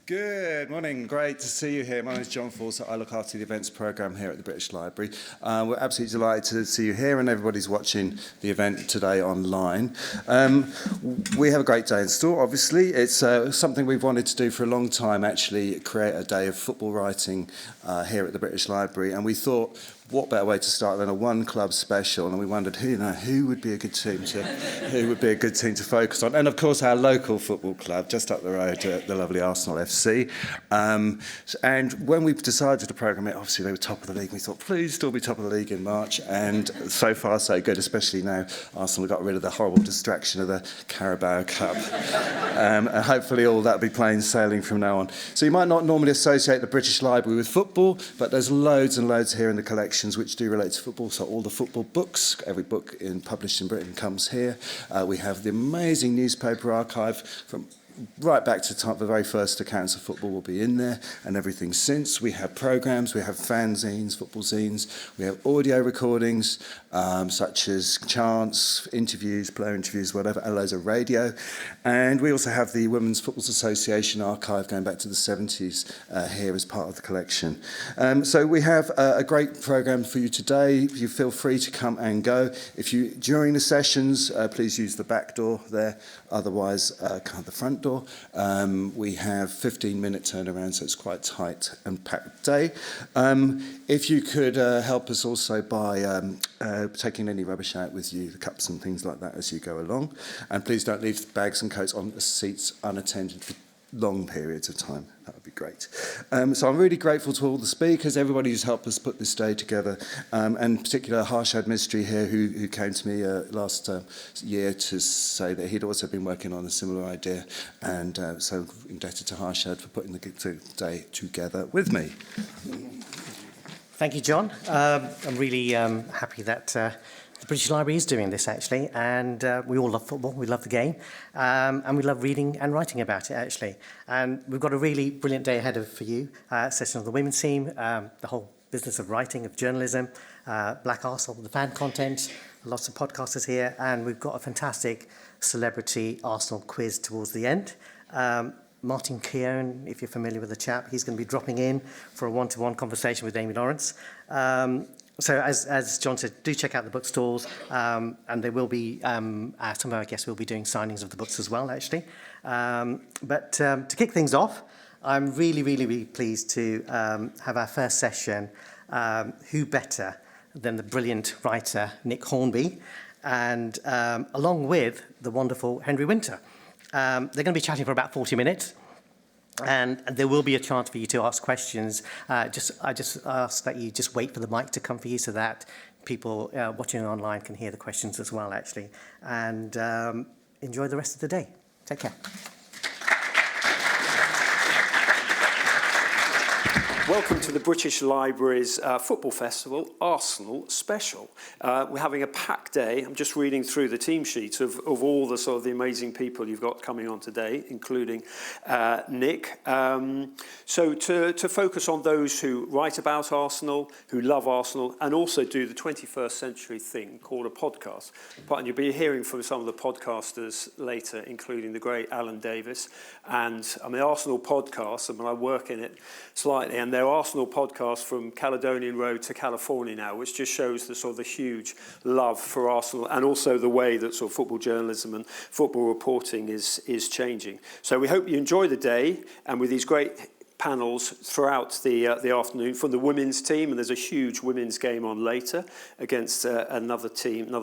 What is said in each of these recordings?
Good morning, great to see you here. My name is John Fawcett. I look after the events programme here at the British Library. We're absolutely delighted to see you here and everybody's watching the event today online. We have a great day in store, obviously. It's something we've wanted to do for a long time, actually, create a day of football writing here at the British Library. And we thought, what better way to start than a one club special? And we wondered who would be a good team to focus on. And of course, our local football club just up the road, the lovely Arsenal F.C. And when we decided to programme it, obviously they were top of the league. We thought, please still be top of the league in March. And so far, so good, especially now Arsenal got rid of the horrible distraction of the Carabao Cup. And hopefully all that will be plain sailing from now on. So you might not normally associate the British Library with football, but there's loads and loads here in the collection which do relate to football. So all the football books, every book published in Britain comes here. We have the amazing newspaper archive from right back to the very first accounts of football will be in there, and everything since. We have programmes, we have fanzines, football zines, we have audio recordings, such as chants, interviews, player interviews, whatever, and loads of radio. And we also have the Women's Football Association archive going back to the 70s here as part of the collection. So we have a great programme for you today. You feel free to come and go. If you, during the sessions, please use the back door there, otherwise come the front door. We have 15-minute turnaround, so it's quite tight and packed day. If you could help us also by taking any rubbish out with you, the cups and things like that as you go along. And please don't leave bags and coats on the seats unattended for long periods of time. That would be great. So I'm really grateful to all the speakers, everybody who's helped us put this day together, and in particular Harshad Mistry here, who came to me last year to say that he'd also been working on a similar idea, and so indebted to Harshad for putting the day together with me. Thank you, John. I'm really happy that the British Library is doing this, actually, and we all love football, we love the game, and we love reading and writing about it, actually. And we've got a really brilliant day ahead for you. Session of the women's team, the whole business of writing, of journalism, Black Arsenal, the fan content, lots of podcasters here, and we've got a fantastic celebrity Arsenal quiz towards the end. Martin Keown, if you're familiar with the chap, he's going to be dropping in for a one-to-one conversation with Amy Lawrence. So as John said, do check out the bookstores, and there will be, some of our guests will be doing signings of the books as well, actually. But to kick things off, I'm really pleased to have our first session, who better than the brilliant writer Nick Hornby, and along with the wonderful Henry Winter. They're going to be chatting for about 40 minutes. And there will be a chance for you to ask questions. I just ask that you just wait for the mic to come for you so that people watching online can hear the questions as well, actually. And enjoy the rest of the day. Take care. Welcome to the British Library's Football Festival Arsenal Special. We're having a packed day. I'm just reading through the team sheet of all the sort of the amazing people you've got coming on today, including Nick. So to focus on those who write about Arsenal, who love Arsenal, and also do the 21st century thing called a podcast. And you'll be hearing from some of the podcasters later, including the great Alan Davis. And I'm an Arsenal podcast, and I work in it slightly, and there are Arsenal podcasts from Caledonian Road to California now, which just shows the sort of the huge love for Arsenal, and also the way that sort of football journalism and football reporting is changing. So we hope you enjoy the day, and with these great panels throughout the afternoon from the women's team, and there's a huge women's game on later against another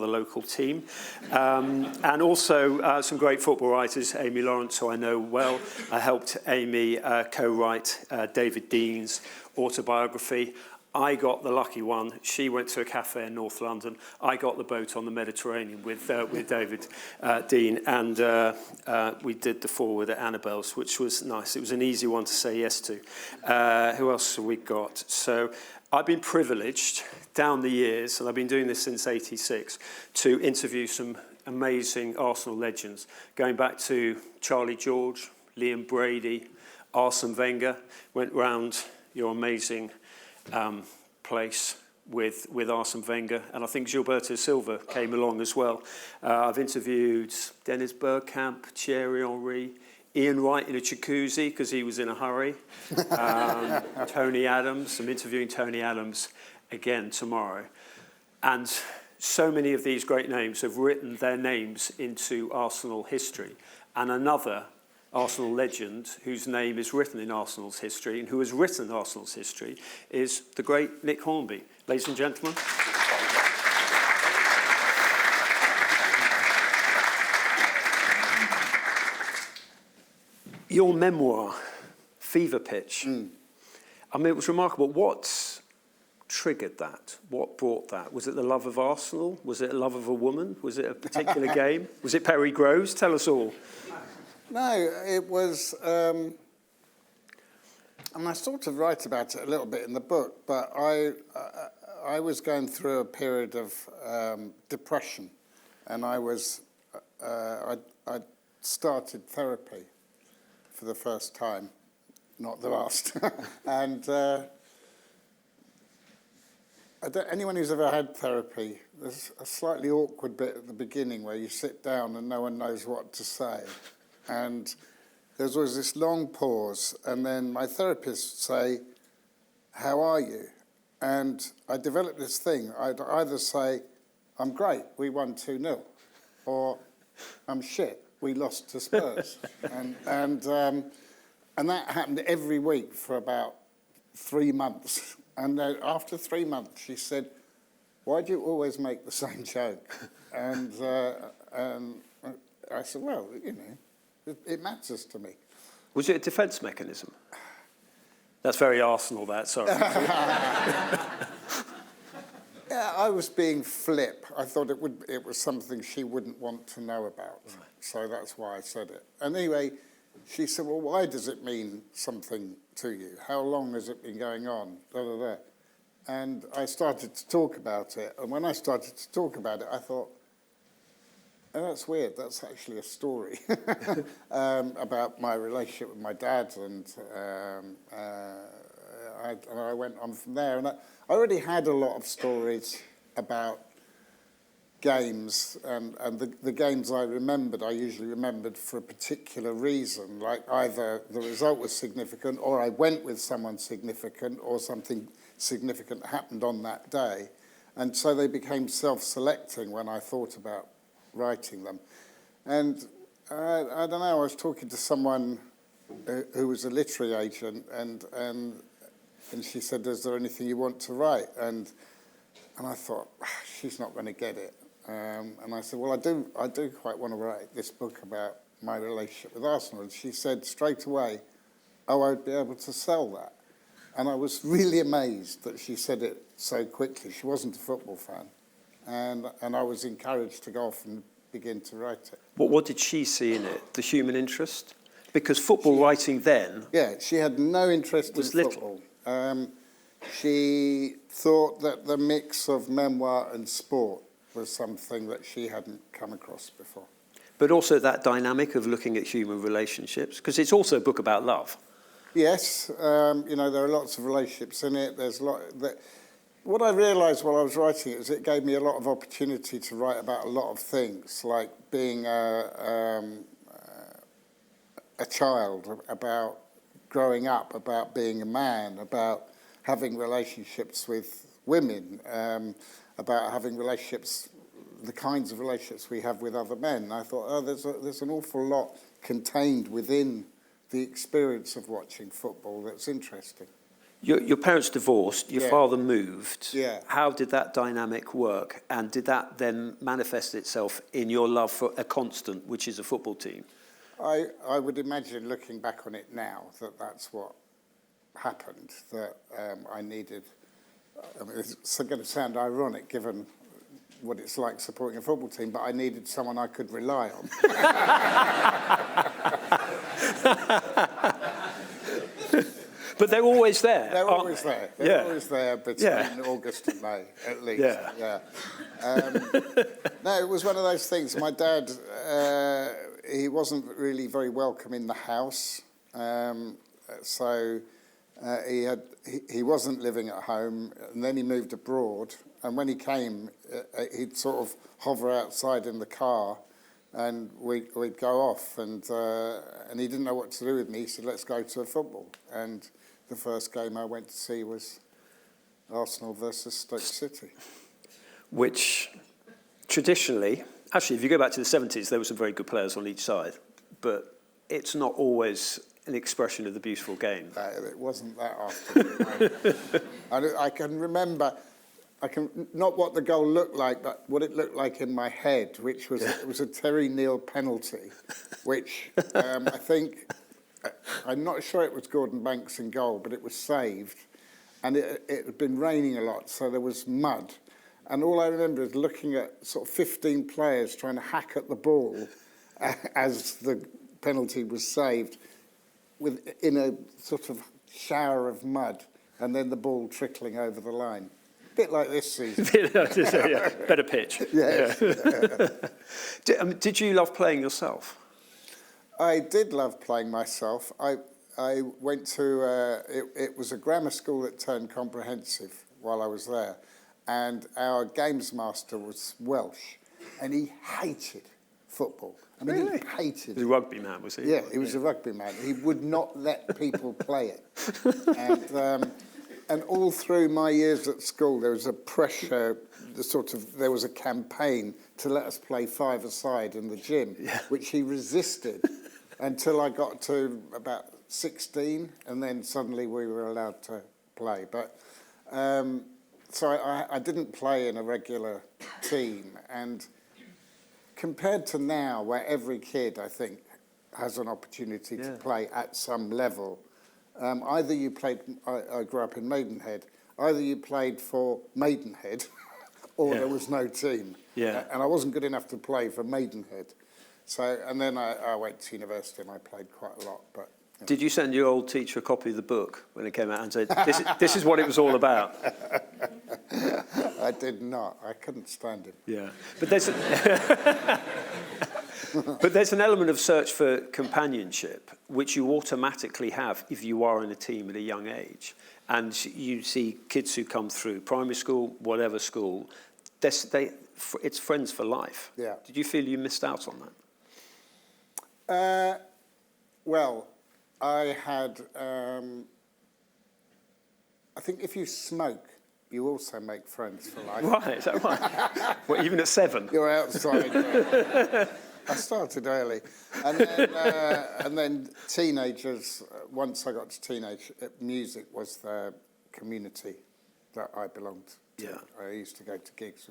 local team, and also some great football writers. Amy Lawrence, who I know well, I helped Amy co-write David Dean's autobiography. I got the lucky one. She went to a cafe in North London. I got the boat on the Mediterranean with David Dean, and we did the foreword at Annabelle's, which was nice. It was an easy one to say yes to. Who else have we got? So I've been privileged down the years, and I've been doing this since '86, to interview some amazing Arsenal legends, going back to Charlie George, Liam Brady, Arsene Wenger. Went round your amazing place with Arsene Wenger, and I think Gilberto Silva came along as well. I've interviewed Dennis Bergkamp, Thierry Henry, Ian Wright in a jacuzzi because he was in a hurry. Tony Adams, I'm interviewing Tony Adams again tomorrow. And so many of these great names have written their names into Arsenal history. And another Arsenal legend whose name is written in Arsenal's history and who has written Arsenal's history is the great Nick Hornby. Ladies and gentlemen. Your memoir, Fever Pitch, I mean, it was remarkable. What triggered that? What brought that? Was it the love of Arsenal? Was it a love of a woman? Was it a particular game? Was it Perry Groves? Tell us all. No, it was, and I sort of write about it a little bit in the book, but I was going through a period of depression, and I started therapy for the first time, not the last. And anyone who's ever had therapy, there's a slightly awkward bit at the beginning where you sit down and no one knows what to say. And there's always this long pause, and then my therapist say, "How are you?" And I developed this thing. I'd either say, "I'm great, we won 2-0," or "I'm shit, we lost to Spurs." and that happened every week for about 3 months. And then after 3 months, she said, "Why do you always make the same joke?" And I said, "Well, you know, it matters to me." Was it a defence mechanism? That's very Arsenal, that, sorry. Yeah, I was being flip. I thought it was something she wouldn't want to know about. Right. So that's why I said it. And anyway, she said, "Well, why does it mean something to you? How long has it been going on?" Da, da, da. And I started to talk about it. And when I started to talk about it, I thought, oh, that's weird. That's actually a story about my relationship with my dad. And I went on from there. And I already had a lot of stories about games. And the games I remembered, I usually remembered for a particular reason. Like either the result was significant, or I went with someone significant, or something significant happened on that day. And so they became self-selecting when I thought about writing them. And I don't know, I was talking to someone who was a literary agent, and she said, "Is there anything you want to write?" And I thought, she's not going to get it. And I said, "Well, I do quite want to write this book about my relationship with Arsenal." And she said straight away, "Oh, I'd be able to sell that." And I was really amazed that she said it so quickly. She wasn't a football fan. And I was encouraged to go off and begin to write it. What did she see in it? The human interest? Because football writing then... Yeah, she had no interest in football. She thought that the mix of memoir and sport was something that she hadn't come across before. But also that dynamic of looking at human relationships, because it's also a book about love. Yes, you know, there are lots of relationships in it. There's a lot that... What I realised while I was writing it is it gave me a lot of opportunity to write about a lot of things, like being a child, about growing up, about being a man, about having relationships with women, about having relationships, the kinds of relationships we have with other men. And I thought, oh, there's an awful lot contained within the experience of watching football that's interesting. Your parents divorced, your father moved. Yeah. How did that dynamic work? And did that then manifest itself in your love for a constant, which is a football team? I would imagine, looking back on it now, that that's what happened, that I needed... I mean, it's going to sound ironic given what it's like supporting a football team, but I needed someone I could rely on. But they're always there. They're always there. They're always there between August and May, at least. Yeah. No, it was one of those things. My dad, he wasn't really very welcome in the house. So he wasn't living at home, and then he moved abroad. And when he came, he'd sort of hover outside in the car and we'd go off, and he didn't know what to do with me. He said, let's go to a football. And the first game I went to see was Arsenal versus Stoke City. Which traditionally, actually, if you go back to the 70s, there were some very good players on each side, but it's not always an expression of the beautiful game. It wasn't that often. I can remember, not what the goal looked like, but what it looked like in my head, which was it was a Terry Neal penalty, which I think, I'm not sure it was Gordon Banks in goal, but it was saved, and it had been raining a lot, so there was mud. And all I remember is looking at sort of 15 players trying to hack at the ball as the penalty was saved, in a sort of shower of mud, and then the ball trickling over the line. A bit like this season. Yeah, better pitch. Yes. Yeah. Did you love playing yourself? I did love playing myself. I went to, it was a grammar school that turned comprehensive while I was there, and our games master was Welsh, and he hated football. I mean, Really? he hated The rugby man, was he? Yeah, he was a rugby man. He would not let people play it. And all through my years at school, there was a pressure, there was a campaign to let us play five-a-side in the gym, which he resisted until I got to about 16, and then suddenly we were allowed to play. But so I didn't play in a regular team, and compared to now, where every kid, I think, has an opportunity to play at some level, either you played, I grew up in Maidenhead, either you played for Maidenhead or there was no team. Yeah. And I wasn't good enough to play for Maidenhead. So, and then I went to university and I played quite a lot. But Did you send your old teacher a copy of the book when it came out and said, this is what it was all about? I did not. I couldn't stand him. Yeah. But there's an element of search for companionship, which you automatically have if you are in a team at a young age. And you see kids who come through primary school, whatever school, it's friends for life. Yeah. Did you feel you missed out on that? Well, I had, I think if you smoke, you also make friends for life. Right, is that right? Well, even at 7? You're outside. I started early. And then teenagers, once I got to teenage, music was the community that I belonged to. Yeah. I used to go to gigs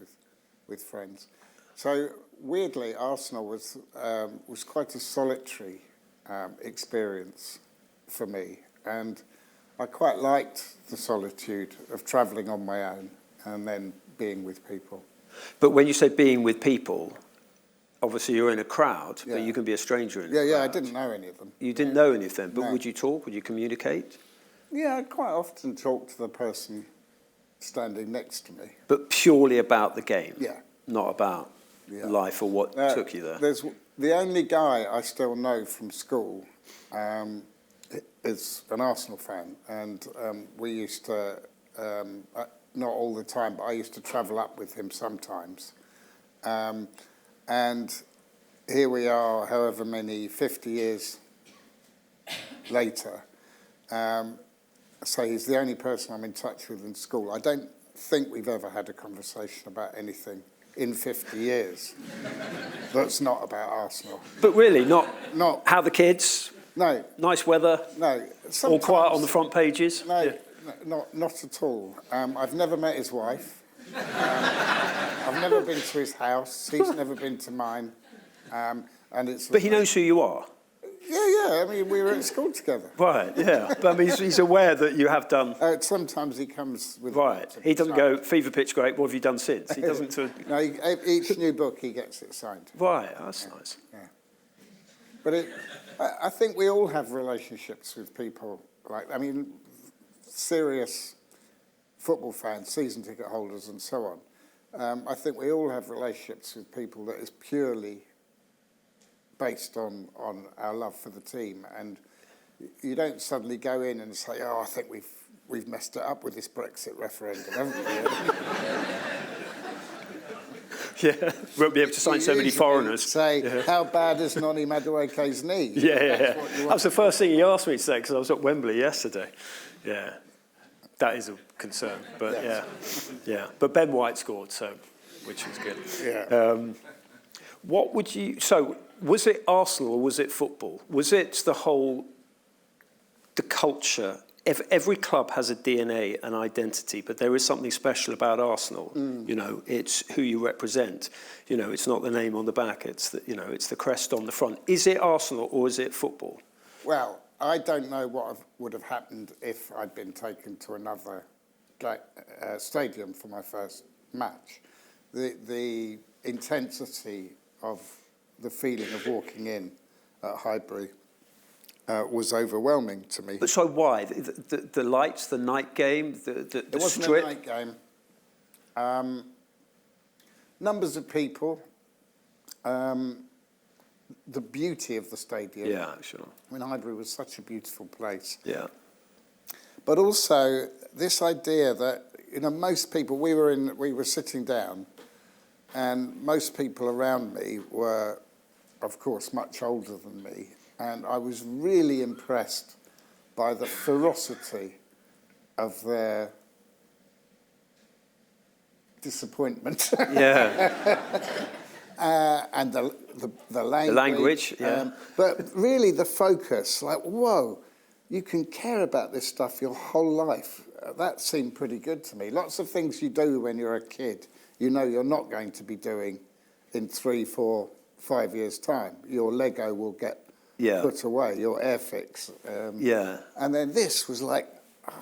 with friends. So weirdly, Arsenal was quite a solitary experience for me. And I quite liked the solitude of travelling on my own and then being with people. But when you say being with people, obviously you're in a crowd, but you can be a stranger in a crowd. Yeah, I didn't know any of them. You didn't know any of them, but No. would you talk? Would you communicate? Yeah, I quite often talk to the person standing next to me. But purely about the game? Yeah. Not about life or what took you there? There's the only guy I still know from school is an Arsenal fan, and we used to, not all the time, but I used to travel up with him sometimes. And here we are, however many, 50 years later. So he's the only person I'm in touch with in school. I don't think we've ever had a conversation about anything in 50 years that's not about Arsenal. But really, not how the kids, No, nice weather, no. all quiet on the front pages? No, Yeah. not at all. I've never met his wife. I've never been to his house. He's never been to mine. And it's. But he knows who you are? Yeah. I mean, we were at school together. Right, yeah. But I mean, he's aware that you have done... Sometimes he comes with. Right. He doesn't go, fever pitch, great, what have you done since? He doesn't... No, each new book he gets it signed. Right, that's nice. Yeah. But I think we all have relationships with people like, I mean, serious football fans, season ticket holders and so on. I think we all have relationships with people that is purely based on our love for the team. And you don't suddenly go in and say, oh, I think we've messed it up with this Brexit referendum, haven't we? Yeah, won't be able to sign so many foreigners. Say, how bad is Noni Madueke's knee? Yeah. That was the first thing he asked me to say because I was at Wembley yesterday. Yeah, that is a concern. But yeah. But Ben White scored, so which was good. Yeah. What would you? So was it Arsenal or was it football? Was it the culture? Every club has a DNA and identity, but there is something special about Arsenal. You know, it's who you represent. You know, it's not the name on the back. It's it's the crest on the front. Is it Arsenal or is it football? Well, I don't know what would have happened if I'd been taken to another stadium for my first match. The intensity of the feeling of walking in at Highbury was overwhelming to me. But so why? The lights, the night game, the It wasn't strip? a night game. Numbers of people, the beauty of the stadium. Yeah, sure. I mean, Highbury was such a beautiful place. Yeah. But also this idea that most people, we were sitting down, and most people around me were, of course, much older than me. And I was really impressed by the ferocity of their disappointment. Yeah. And the language. The language, yeah. But really the focus, like, whoa, you can care about this stuff your whole life. That seemed pretty good to me. Lots of things you do when you're a kid, you're not going to be doing in 3, 4, 5 years' time. Your Lego will get put away, your Airfix. And then this was like,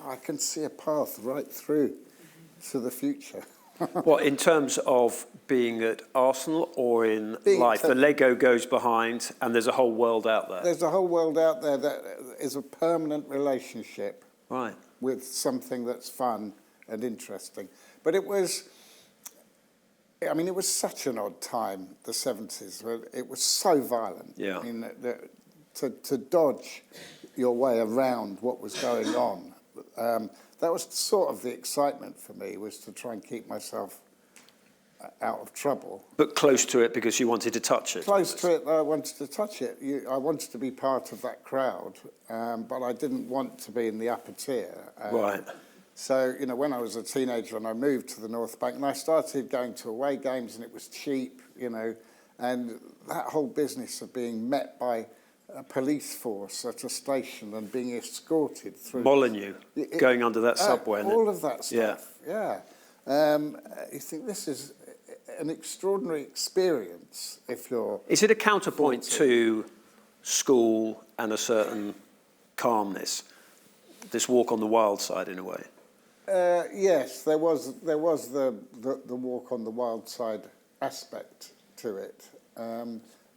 I can see a path right through to the future. What, in terms of being at Arsenal or in life? The Lego goes behind and there's a whole world out there. There's a whole world out there that is a permanent relationship with something that's fun and interesting. But it was such an odd time, the 70s. It was so violent. Yeah. I mean, to dodge your way around what was going on, that was sort of the excitement for me, was to try and keep myself out of trouble. But close to it because you wanted to touch it. Close to it, I wanted to touch it. I wanted to be part of that crowd, but I didn't want to be in the upper tier. Right. So, when I was a teenager and I moved to the North Bank, and I started going to away games, and it was cheap, and that whole business of being met by a police force at a station and being escorted through... Molyneux, going under that subway. All of that stuff, yeah. You think this is an extraordinary experience if you're... Is it a counterpoint to school and a certain calmness? This walk on the wild side, in a way? Yes, there was the walk on the wild side aspect to it.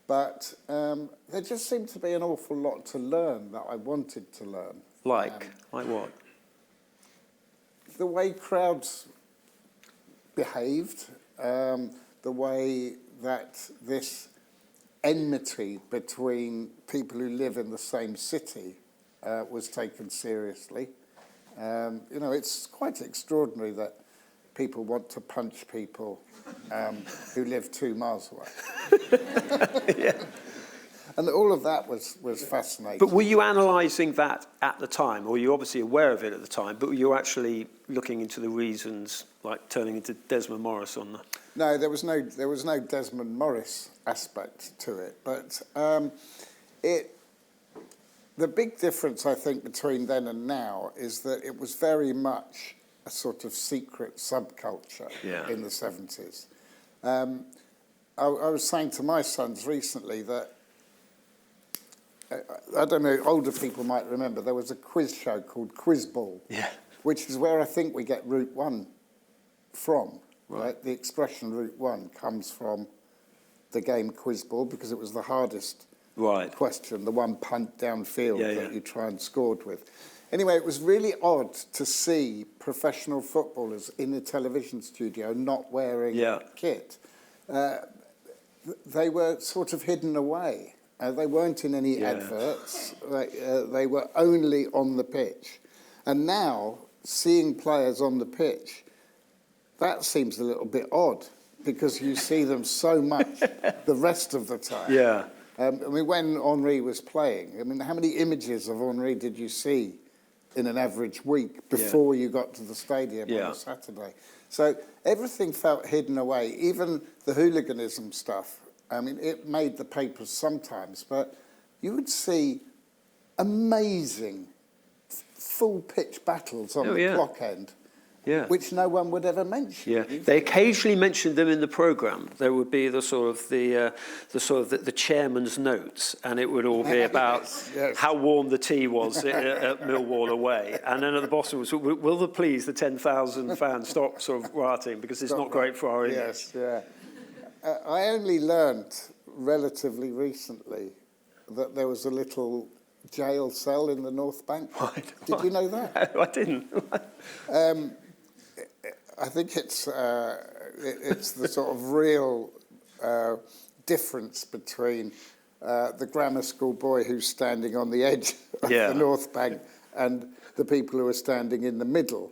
But there just seemed to be an awful lot to learn that I wanted to learn. Like what? The way crowds behaved, the way that this enmity between people who live in the same city was taken seriously. It's quite extraordinary that people want to punch people who live 2 miles away. Yeah. And all of that was fascinating. But were you analysing that at the time, or were you obviously aware of it at the time, but were you actually looking into the reasons, like turning into Desmond Morris on the... No, there was no Desmond Morris aspect to it, but the big difference, I think, between then and now is that it was very much a sort of secret subculture in the 70s. I was saying to my sons recently that, I don't know, older people might remember, there was a quiz show called Quiz Ball, which is where I think we get Route 1 from. Right? The expression Route 1 comes from the game Quiz Ball because it was the hardest question, the one punt downfield that you try and scored with. Anyway, it was really odd to see professional footballers in a television studio not wearing kit. They were sort of hidden away. They weren't in any adverts. They were only on the pitch. And now, seeing players on the pitch, that seems a little bit odd because you see them so much the rest of the time. Yeah. I mean, when Henri was playing, I mean, how many images of Henri did you see in an average week before you got to the stadium on a Saturday? So everything felt hidden away, even the hooliganism stuff. I mean, it made the papers sometimes, but you would see amazing full-pitch battles on the clock end, which no one would ever mention. Yeah, they occasionally mentioned them in the programme. There would be the chairman's notes, and it would all be about how warm the tea was at Millwall away. And then at the bottom was, will the 10,000 fans stop sort of rioting because it's not great for our image? Yes, yeah. I only learned relatively recently that there was a little jail cell in the North Bank. Right. Did you know that? I didn't. I think it's the sort of real difference between the grammar school boy who's standing on the edge of the North Bank and the people who are standing in the middle.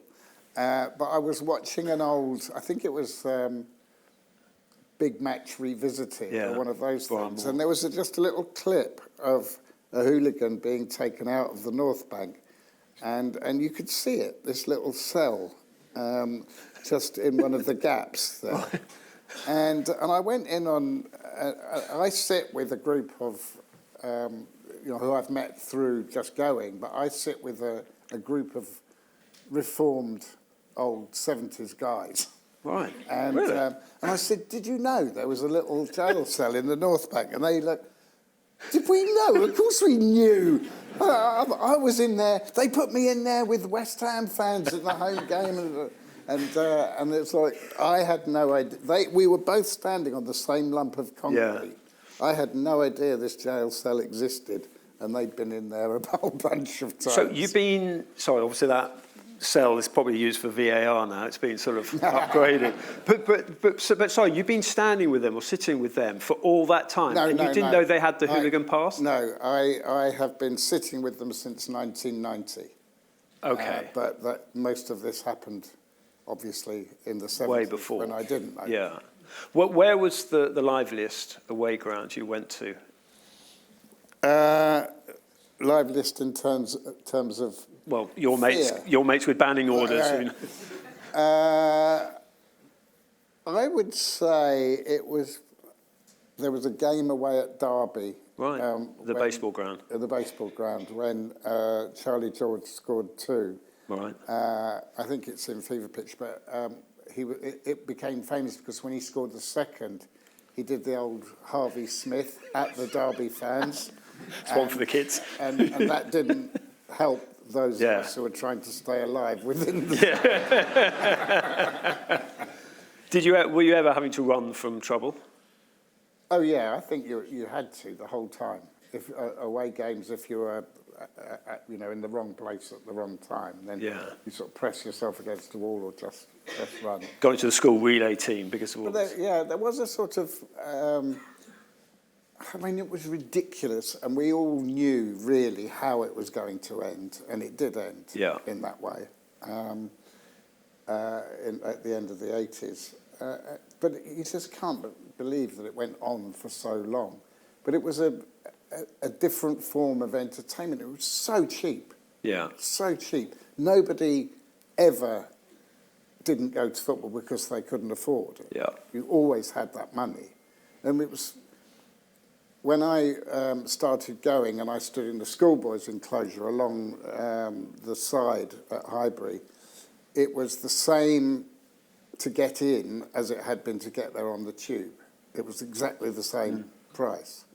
But I was watching an old, I think it was Big Match Revisited, or one of those things, and there was just a little clip of a hooligan being taken out of the North Bank, and you could see it, this little cell, just in one of the gaps there. And I went in on, I sit with a group of, who I've met through just going, but I sit with a group of reformed old 70s guys. Right. And, really? And I said, did you know there was a little jail cell in the North Bank? And they looked, did we know? Of course we knew. I was in there. They put me in there with West Ham fans at the home game. And it's like, I had no idea. We were both standing on the same lump of concrete. Yeah. I had no idea this jail cell existed, and they'd been in there a whole bunch of times. So you've been, sorry, obviously that cell is probably used for VAR now. It's been sort of upgraded. But sorry, you've been standing with them or sitting with them for all that time, you didn't know they had the hooligan pass? No, I have been sitting with them since 1990. Okay. But most of this happened, obviously, in the 70s. Way before. When I didn't know. Yeah. Where was the liveliest away ground you went to? Liveliest in terms of... Well, your mates with banning orders. I would say there was a game away at Derby. Right, the baseball ground. The baseball ground, when Charlie George scored 2. Right. I think it's in Fever Pitch, but it became famous because when he scored the second, he did the old Harvey Smith at the Derby fans. It's one for the kids. And that didn't help those of us who were trying to stay alive within the... Were you ever having to run from trouble? Oh, yeah, I think you had to the whole time. If away games, if you were, in the wrong place at the wrong time, then you sort of press yourself against the wall or just run. Got into the school relay team because of all this. There was a sort of... it was ridiculous, and we all knew really how it was going to end, and it did end in that way at the end of the 80s. But you just can't believe that it went on for so long. But it was a different form of entertainment. It was so cheap. Yeah. So cheap. Nobody ever didn't go to football because they couldn't afford it. Yeah. You always had that money. And it was... When I started going, and I stood in the schoolboys' enclosure along the side at Highbury, it was the same to get in as it had been to get there on the tube. It was exactly the same price.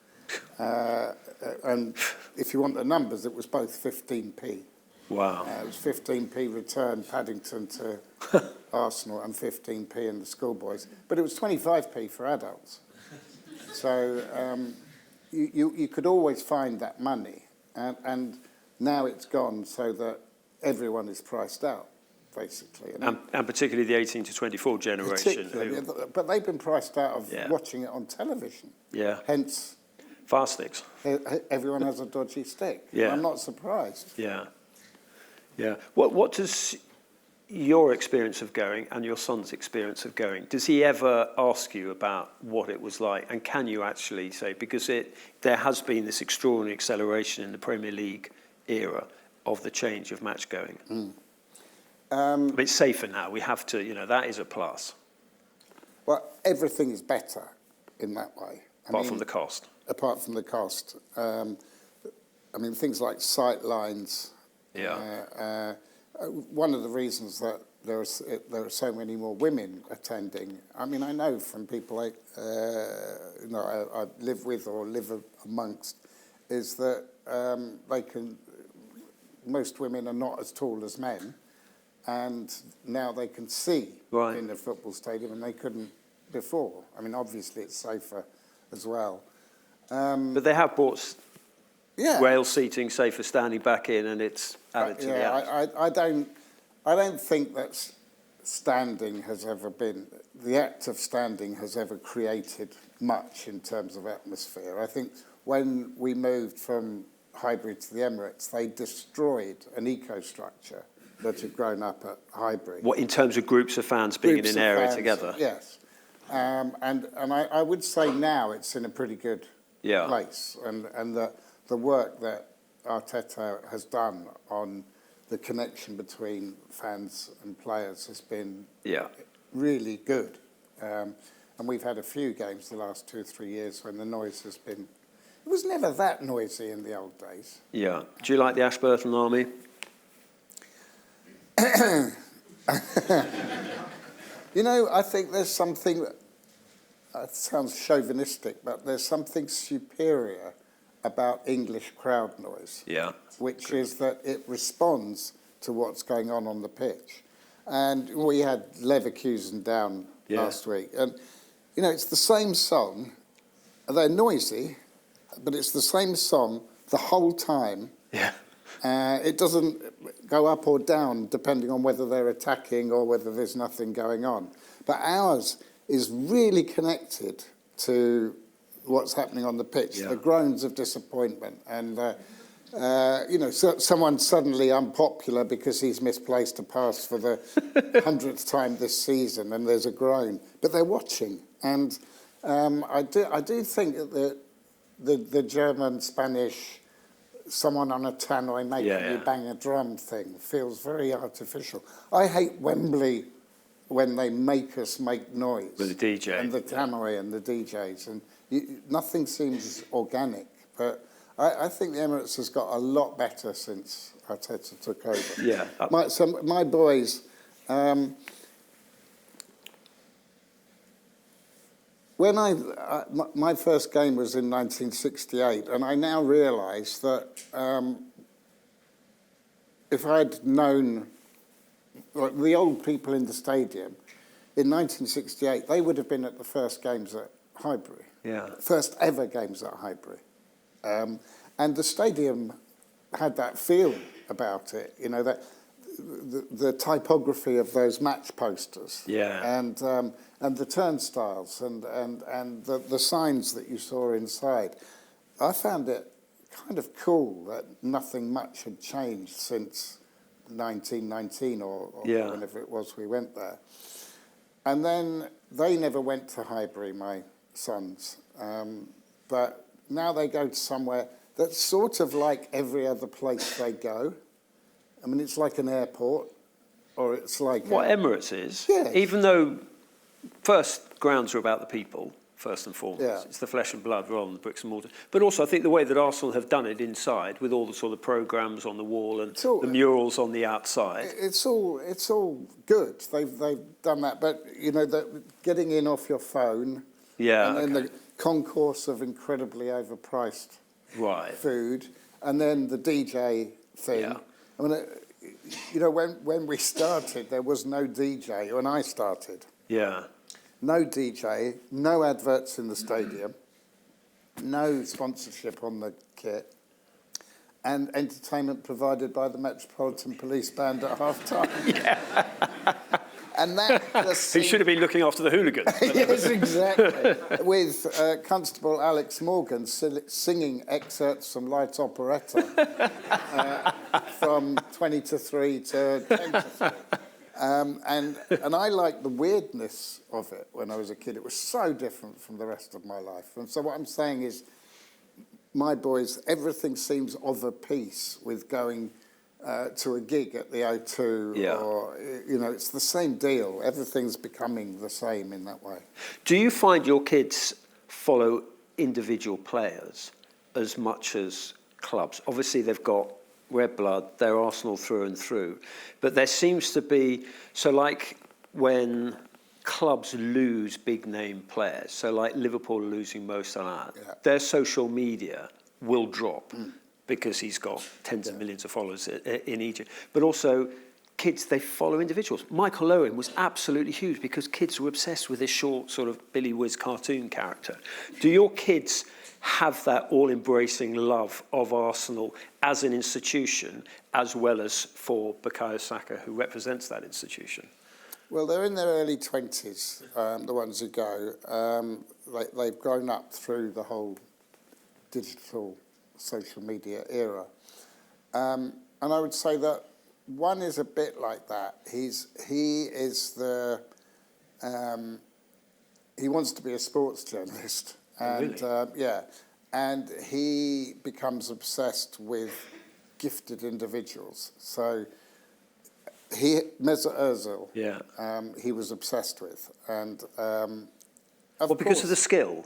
And if you want the numbers, it was both 15p. Wow. It was 15p return Paddington to Arsenal and 15p in the schoolboys. But it was 25p for adults. So... You could always find that money, and now it's gone so that everyone is priced out, basically. And particularly the 18 to 24 generation. But they've been priced out of watching it on television. Yeah. Hence... Fast sticks. Everyone has a dodgy stick. Yeah. I'm not surprised. Yeah. Yeah. What does your experience of going and your son's experience of going, does he ever ask you about what it was like? And can you actually say, because there has been this extraordinary acceleration in the Premier League era of the change of match going. But it's safer now. We have to, that is a plus. Well, everything is better in that way. Apart from the cost. Apart from the cost. Things like sight lines. Yeah. One of the reasons that there are so many more women attending, I know from people I live with or live amongst, is that most women are not as tall as men, and now they can see in the football stadium, and they couldn't before. Obviously it's safer as well. But they have bought rail seating, safer standing back in, and it's added to the act. I don't think that standing has ever been, the act of standing has ever created much in terms of atmosphere. I think when we moved from Highbury to the Emirates, they destroyed an eco-structure that had grown up at Highbury. What, in terms of groups of fans being in an area together? Yes. And I would say now it's in a pretty good place. And the work that Arteta has done on the connection between fans and players has been really good. And we've had a few games the last 2 or 3 years when the noise has been... It was never that noisy in the old days. Yeah. Do you like the Ashburton Army? I think there's something... It sounds chauvinistic, but there's something superior about English crowd noise. Yeah. Which is that it responds to what's going on the pitch. And we had Leverkusen down last week. And, it's the same song. They're noisy, but it's the same song the whole time. Yeah. It doesn't go up or down depending on whether they're attacking or whether there's nothing going on. But ours is really connected to what's happening on the pitch, the groans of disappointment, and someone suddenly unpopular because he's misplaced a pass for the 100th time this season, and there's a groan, but they're watching, and I do think that the German, Spanish, someone on a tannoy making you bang a drum thing feels very artificial. I hate Wembley when they make us make noise with the DJ and the tannoy and the DJs, and nothing seems organic, but I think the Emirates has got a lot better since Arteta took over. Yeah. My boys, when my first game was in 1968, and I now realise that if I'd known the old people in the stadium in 1968, they would have been at the first games at Highbury. Yeah. First ever games at Highbury. And the stadium had that feel about it, that the typography of those match posters. Yeah. And the turnstiles and the signs that you saw inside. I found it kind of cool that nothing much had changed since 1919 or whenever it was we went there. And then they never went to Highbury, my sons, but now they go to somewhere that's sort of like every other place they go. It's like an airport, or it's like... What Emirates is, yeah. Even though first grounds are about the people, first and foremost. Yeah. It's the flesh and blood rather than the bricks and mortar. But also I think the way that Arsenal have done it inside, with all the sort of programmes on the wall and the murals on the outside. It's all good. They've done that. But, getting in off your phone... Yeah. And then the concourse of incredibly overpriced food, and then the DJ thing. Yeah. When we started, there was no DJ. When I started, no DJ, no adverts in the stadium, no sponsorship on the kit, and entertainment provided by the Metropolitan Police Band at half time. Yeah. And that Who should have been looking after the hooligans. Yes, exactly. With Constable Alex Morgan singing excerpts from light operetta from 20 to 3 to 10 to 3. And I liked the weirdness of it when I was a kid. It was so different from the rest of my life. And so what I'm saying is, my boys, everything seems of a piece with going to a gig at the O2, Yeah. or, you know, it's the same deal. Everything's becoming the same in that way. Do you find your kids follow individual players as much as clubs? Obviously, they've got red blood, they're Arsenal through and through, but there seems to be, so like when clubs lose big name players, so like Liverpool losing Mo Salah, their social media will drop because he's got tens of millions of followers in Egypt. But also, kids, they follow individuals. Michael Owen was absolutely huge because kids were obsessed with this short sort of Billy Whiz cartoon character. Do your kids have that all-embracing love of Arsenal as an institution, as well as for Bukayo Saka, who represents that institution? Well, they're in their early 20s, the ones who go. They've grown up through the whole digital social media era. And I would say that one is a bit like that. He wants to be a sports journalist. And Really? And he becomes obsessed with gifted individuals. So Mesut Ozil, he was obsessed with, and Because of the skill.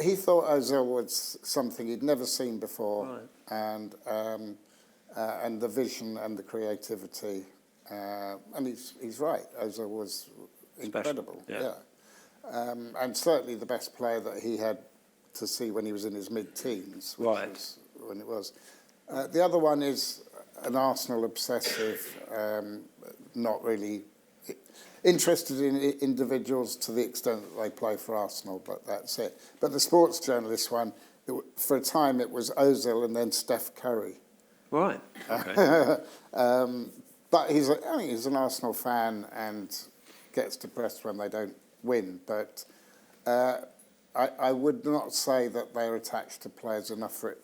He thought Ozil was something he'd never seen before, Right. And the vision and the creativity, and he's right. Ozil was incredible. Special, And certainly the best player that he had to see when he was in his mid-teens, which was when it was. The other one is an Arsenal obsessive, not really interested in individuals to the extent that they play for Arsenal, but that's it. But the sports journalist one, for a time it was Ozil and then Steph Curry. Right, okay. But he's an Arsenal fan and gets depressed when they don't win, but I would not say that they're attached to players enough for it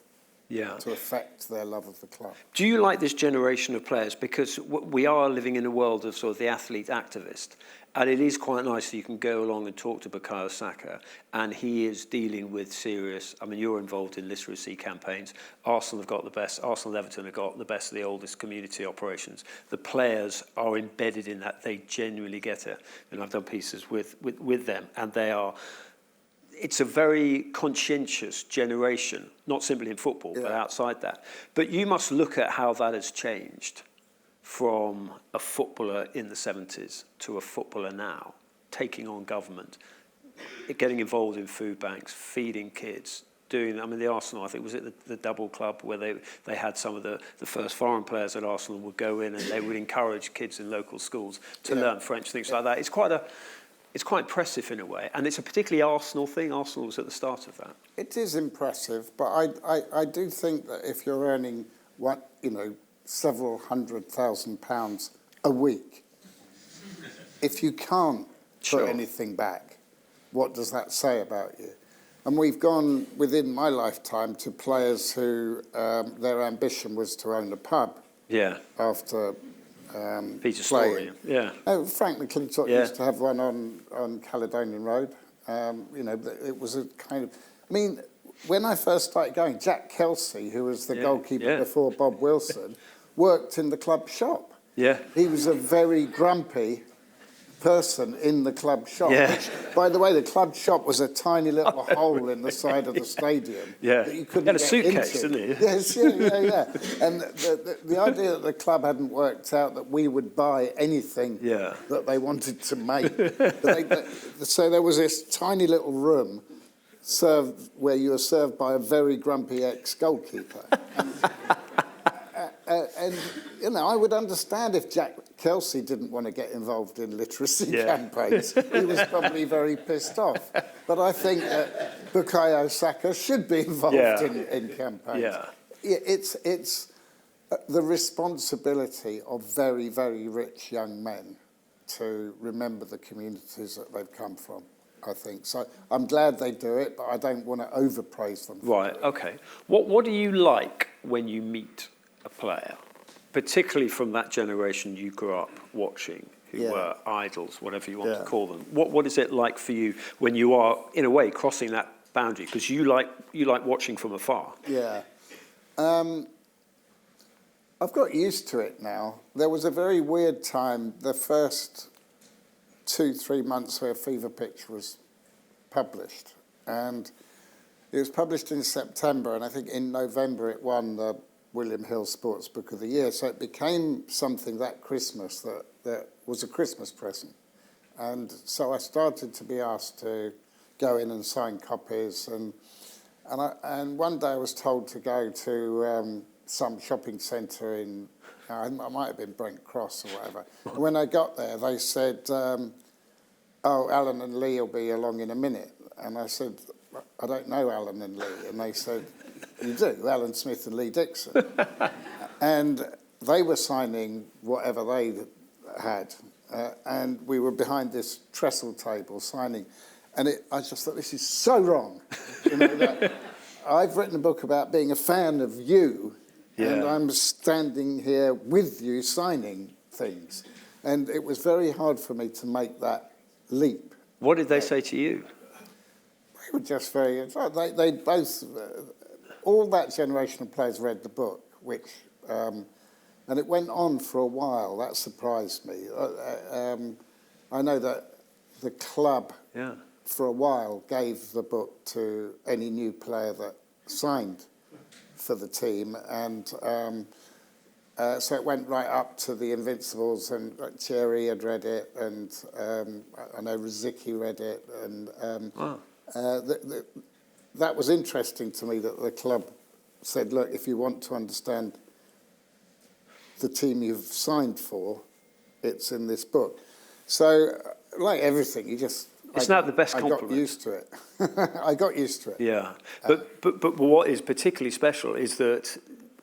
to affect their love of the club. Do you like this generation of players? Because we are living in a world of sort of the athlete activist, and it is quite nice that you can go along and talk to Bukayo Saka, and he is dealing with serious, I mean, you're involved in literacy campaigns. Arsenal have got the best, Arsenal and Everton have got the best of the oldest community operations. The players are embedded in that, they genuinely get it. And I've done pieces with them, and they are, it's a very conscientious generation, not simply in football, but outside that. But you must look at how that has changed from a footballer in the 70s to a footballer now, taking on government, getting involved in food banks, feeding kids, doing, I mean, the Arsenal, I think, was it the double club where they had some of the first foreign players at Arsenal would go in and they would encourage kids in local schools to learn French, things like that. It's quite impressive in a way, and it's a particularly Arsenal thing. Arsenal was at the start of that. It is impressive, but I do think that if you're earning several £100,000 a week, if you can't put anything back, what does that say about you? And we've gone within my lifetime to players who their ambition was to own a pub. After. Peter Story, Frank McClintock used to have one on Caledonian Road. It was a kind of... I mean, when I first started going, Jack Kelsey, who was the goalkeeper before Bob Wilson, worked in the club shop. He was a very grumpy person in the club shop. Which, by the way, the club shop was a tiny little hole in the side of the stadium that you couldn't He had a get suitcase, into. didn't he? Yes, And the idea that the club hadn't worked out that we would buy anything that they wanted to make. So there was this tiny little room where you were served by a very grumpy ex-goalkeeper. And I would understand if Jack Kelsey didn't want to get involved in literacy campaigns. He was probably very pissed off. But I think that Bukayo Saka should be involved in campaigns. It's the responsibility of very, very rich young men to remember the communities that they've come from, I think. So I'm glad they do it, but I don't want to overpraise them. Right, okay. What do you like when you meet a player? particularly from that generation you grew up watching, who Yeah. were idols, whatever you want Yeah. to call them. What is it like for you when you are, in a way, crossing that boundary? Because you like watching from afar. Yeah. I've got used to it now. There was a very weird time, the first 2-3 months where Fever Pitch was published. And it was published in September, and I think in November it won the William Hill Sports Book of the Year. So it became something that Christmas that was a Christmas present. And so I started to be asked to go in and sign copies. And one day I was told to go to some shopping centre in, I might have been Brent Cross or whatever. And when I got there, they said, oh, Alan and Lee will be along in a minute. And I said, I don't know Alan and Lee. And they said, you do, Alan Smith and Lee Dixon. And they were signing whatever they had. And we were behind this trestle table signing. And I just thought, this is so wrong. You know, that I've written a book about being a fan of you, and I'm standing here with you signing things. And it was very hard for me to make that leap. What did they say to you? They were just very... They both... all that generation of players read the book, which... and it went on for a while. That surprised me. I know that the club... Yeah. for a while gave the book to any new player that signed for the team, and so it went right up to the Invincibles, and Thierry had read it, and I know Rizicki read it, and that was interesting to me that the club said, look, if you want to understand the team you've signed for, it's in this book. So, like everything, you just... It's not the best compliment. I got used to it. I got used to it. Yeah, but what is particularly special is that,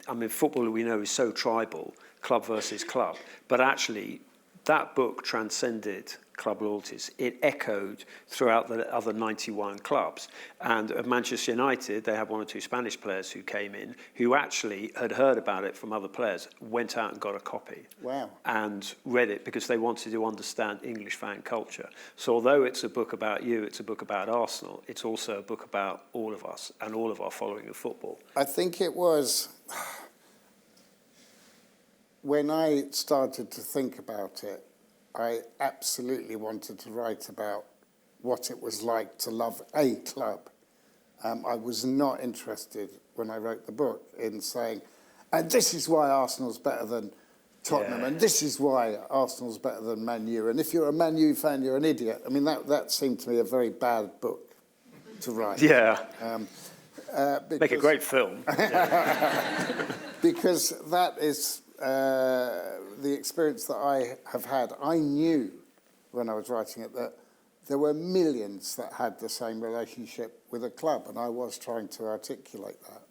I mean, football we know is so tribal, club versus club, but actually that book transcended club loyalties. It echoed throughout the other 91 clubs. And at Manchester United, they had one or two Spanish players who came in who actually had heard about it from other players, went out and got a copy. Wow. And read it because they wanted to understand English fan culture. So although it's a book about you, it's a book about Arsenal, it's also a book about all of us and all of our following of football. I think it was... when I started to think about it, I absolutely wanted to write about what it was like to love a club. I was not interested, when I wrote the book, in saying, and this is why Arsenal's better than Tottenham, and this is why Arsenal's better than Man U, and if you're a Man U fan, you're an idiot. I mean, that seemed to me a very bad book to write. Yeah. Make a Because, great film. because that is... the experience that I have had, I knew when I was writing it that there were millions that had the same relationship with a club, and I was trying to articulate that.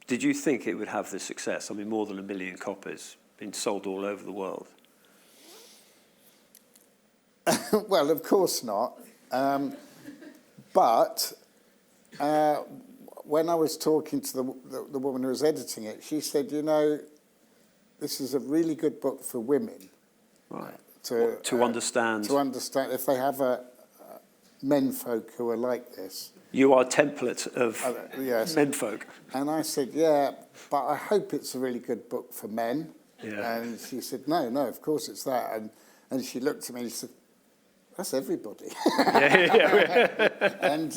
Did you think it would have this success? I mean, more than 1 million copies being sold all over the world. Well, of course not. But when I was talking to the woman who was editing it, she said, you know, this is a really good book for women. Right. To understand. To understand if they have menfolk who are like this. You are a template of yes. menfolk. And I said, yeah, but I hope it's a really good book for men. Yeah. And she said, no, of course it's that. And she looked at me and she said, that's everybody. And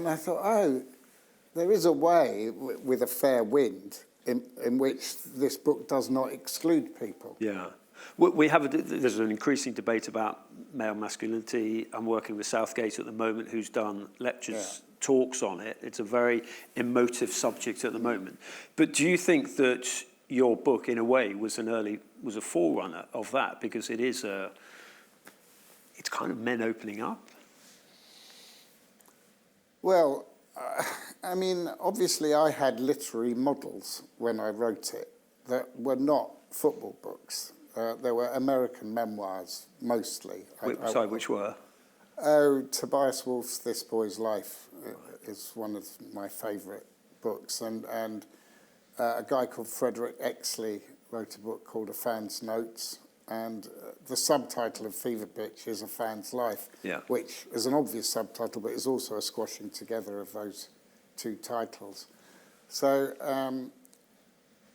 I thought, oh, there is a way with a fair wind in which this book does not exclude people. Yeah. We have there's an increasing debate about male masculinity. I'm working with Southgate at the moment, who's done lectures, talks on it. It's a very emotive subject at the moment. But do you think that your book, in a way, was a forerunner of that? Because it's kind of men opening up. Well, I mean, obviously I had literary models when I wrote it that were not football books. They were American memoirs, mostly. Which were? Oh, Tobias Wolff's This Boy's Life is one of my favourite books. And a guy called Frederick Exley wrote a book called A Fan's Notes, and the subtitle of Fever Pitch is A Fan's Life, which is an obvious subtitle, but is also a squashing together of those two titles. So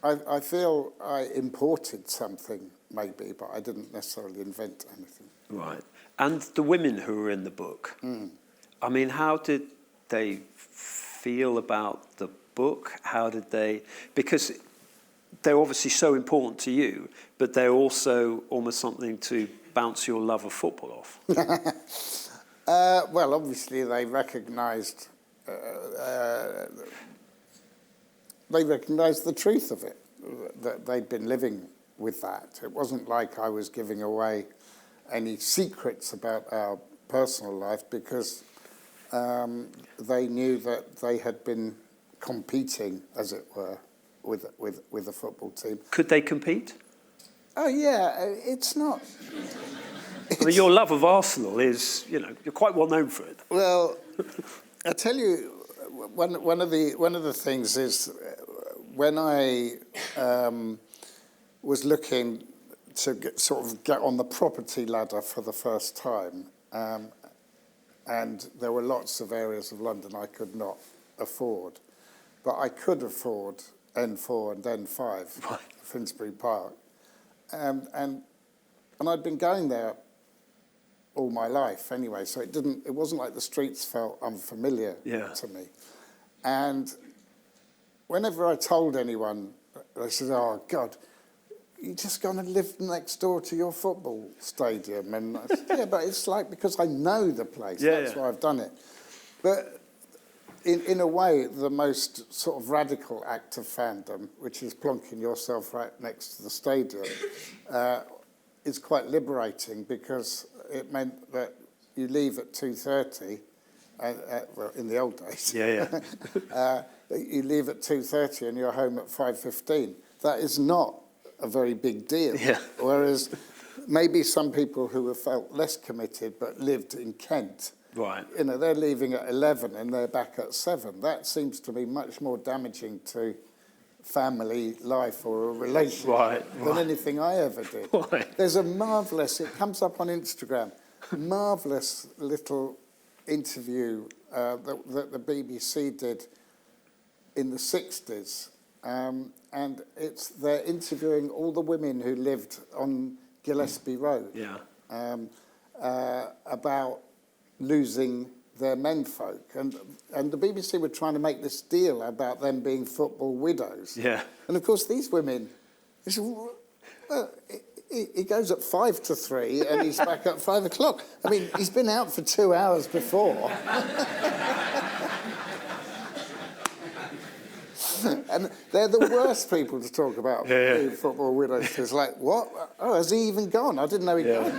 I feel I imported something, maybe, but I didn't necessarily invent anything. Right. And the women who were in the book, I mean, how did they feel about the book? How did they... Because they're obviously so important to you, but they're also almost something to bounce your love of football off. Well, obviously they recognised the truth of it, that they'd been living with that. It wasn't like I was giving away any secrets about our personal life, because they knew that they had been competing, as it were, with a football team. Could they compete? Oh yeah, it's not. I mean, your love of Arsenal is, you know, you're quite well known for it. Well, I tell you, one of the things is when I was looking to get on the property ladder for the first time, and there were lots of areas of London I could not afford, but I could afford N4 and N5, Finsbury Park, and I'd been going there all my life anyway, so it wasn't like the streets felt unfamiliar to me. And whenever I told anyone, they said, "Oh God, you're just going to live next door to your football stadium." And I said, yeah, but it's like, because I know the place, that's why I've done it. But in a way, the most sort of radical act of fandom, which is plonking yourself right next to the stadium, is quite liberating, because it meant that you leave at 2:30, well, in the old days. You leave at 2:30 and you're home at 5:15. That is not a very big deal. Whereas maybe some people who have felt less committed but lived in Kent, you know, they're leaving at 11 and they're back at 7. That seems to be much more damaging to family life or a relationship than anything I ever did. There's a marvellous, it comes up on Instagram, marvellous little interview that the BBC did in the 60s. And they're interviewing all the women who lived on Gillespie Road about losing their menfolk. And the BBC were trying to make this deal about them being football widows. And of course, these women, they said, well, he goes at 5 to 3 and he's back at 5 o'clock. I mean, he's been out for 2 hours before. And they're the worst people to talk about being football widows. It's like, what? Oh, has he even gone? I didn't know he'd gone.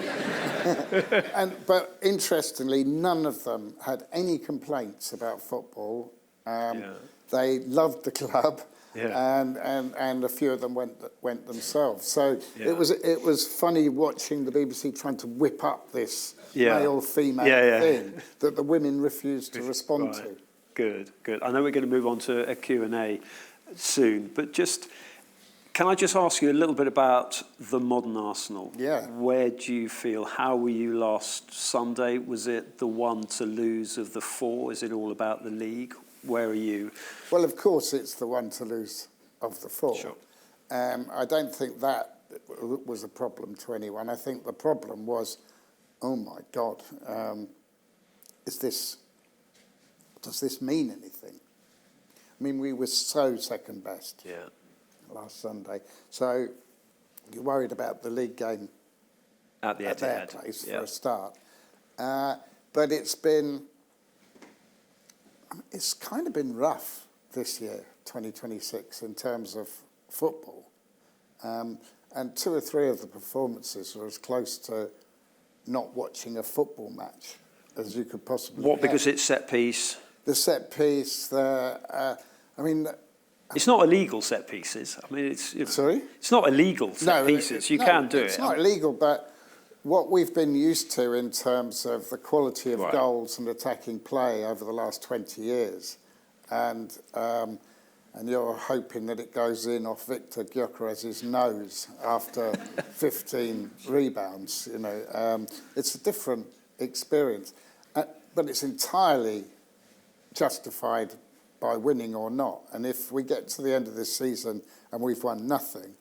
But interestingly, none of them had any complaints about football. They loved the club, and a few of them went themselves. So it was funny watching the BBC trying to whip up this male-female thing that the women refused to respond to. Good. I know we're going to move on to a Q&A soon, but can I just ask you a little bit about the modern Arsenal? Where do you feel, how were you last Sunday? Was it the one to lose of the 4? Is it all about the league? Where are you? Well, of course it's the one to lose of the 4. Sure. I don't think that was a problem to anyone. I think the problem was, oh my God, does this mean anything? I mean, we were so second best last Sunday. So you're worried about the league game at their place for a start. But it's kind of been rough this year, 2026, in terms of football. And 2 or 3 of the performances are as close to not watching a football match as you could possibly get. Because it's set piece? The set piece, I mean... It's not illegal set pieces. I mean, it's... Sorry? It's not illegal set pieces. You can do it. It's not illegal, but what we've been used to in terms of the quality of goals and attacking play over the last 20 years, and and you're hoping that it goes in off Victor Gyökeres's nose after 15 rebounds. You know, it's a different experience, but it's entirely justified by winning or not. And if we get to the end of this season and we've won nothing,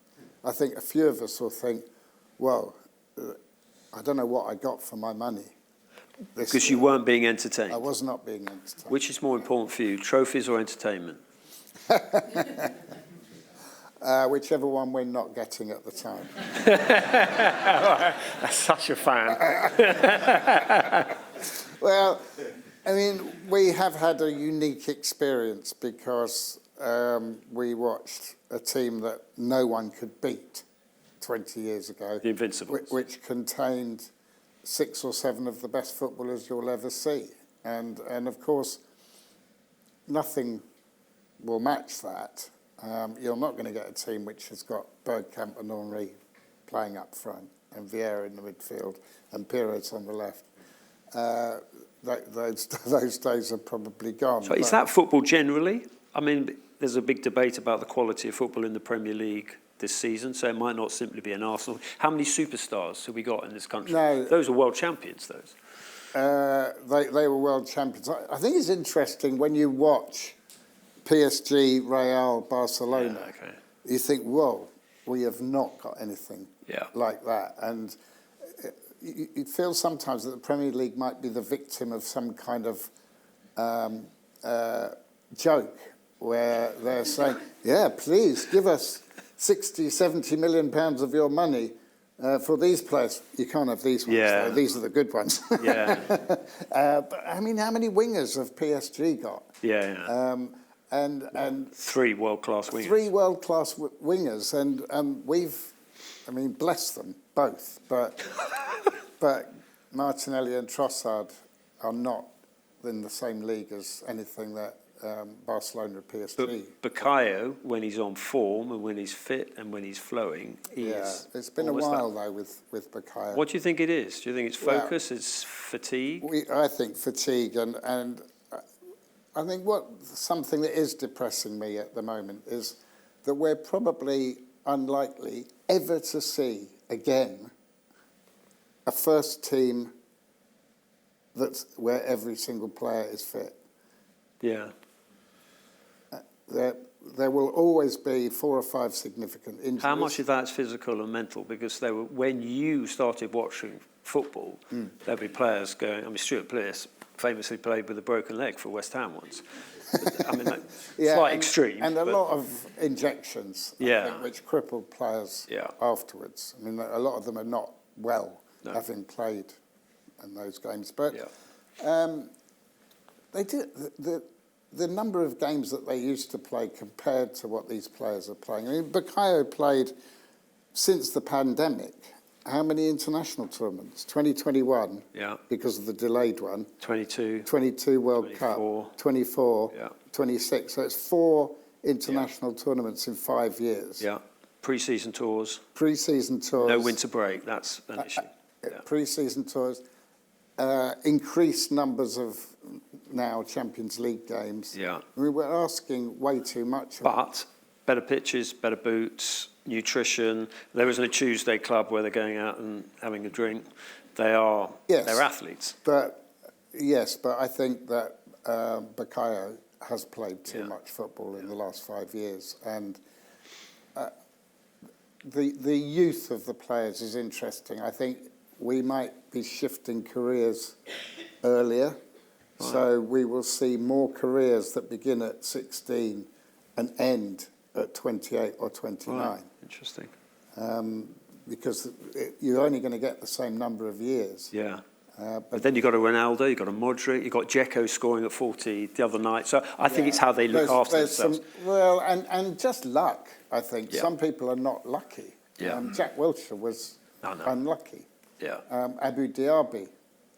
I think a few of us will think, well, I don't know what I got for my money. Because you weren't being entertained. I was not being entertained. Which is more important for you, trophies or entertainment? Whichever one we're not getting at the time. That's such a fan. Well, I mean, we have had a unique experience because we watched a team that no one could beat 20 years ago. The Invincibles. Which contained 6 or 7 of the best footballers you'll ever see. And of course, nothing will match that. You're not going to get a team which has got Bergkamp and Henry playing up front and Vieira in the midfield and Pires on the left. Those days are probably gone. So is that football generally? I mean, there's a big debate about the quality of football in the Premier League this season, so it might not simply be an Arsenal. How many superstars have we got in this country? No, those are world champions, those. They were world champions. I think it's interesting when you watch PSG, Real, Barcelona, Yeah, okay. you think, whoa, we have not got anything Yeah. like that. And you feel sometimes that the Premier League might be the victim of some kind of joke where they're saying, yeah, please give us 60, 70 million pounds of your money for these players. You can't have these ones, Yeah. though. These are the good ones. Yeah. But I mean, how many wingers have PSG got? Yeah. And 3 world-class wingers. 3 world-class wingers, and we've, I mean, bless them both, but Martinelli and Trossard are not in the same league as anything that Barcelona or PSG. But Bukayo, when he's on form and when he's fit and when he's flowing, Yeah, it's been a while though with Bukayo. What do you think it is? Do you think it's focus? It's fatigue? I think fatigue, and I think something that is depressing me at the moment is that we're probably unlikely ever to see again a first team where every single player is fit. Yeah. There will always be 4 or 5 significant injuries. How much of that's physical and mental? Because when you started watching football, there'd be players going. I mean, Stuart Pearce famously played with a broken leg for West Ham once. I mean, slight extreme. And a lot of injections, I think, which crippled players afterwards. I mean, a lot of them are not well, having played in those games. But they did the number of games that they used to play compared to what these players are playing. I mean, Bukayo played since the pandemic. How many international tournaments? 2021, because of the delayed one. 22 World 24. Cup, 24, 26. So it's 4 international tournaments in 5 years. Yeah, pre-season tours. Pre-season tours. No winter break, that's an issue. Pre-season tours. Increased numbers of now Champions League games. Yeah. I mean, we're asking way too much. But better pitches, better boots, nutrition. There isn't a Tuesday club where they're going out and having a drink. They're athletes. But I think that Bukayo has played too much football in the last 5 years, and the youth of the players is interesting. I think we might be shifting careers earlier. So we will see more careers that begin at 16 and end at 28 or 29. Right. Interesting. Because you're only going to get the same number of years. Yeah. But then you've got a Ronaldo, you've got a Modric, you've got Dzeko scoring at 40 the other night. So I think it's how they look after themselves. And just luck, I think. Some people are not lucky. Yeah. Jack Wilshere was unlucky. Yeah. Abu Dhabi.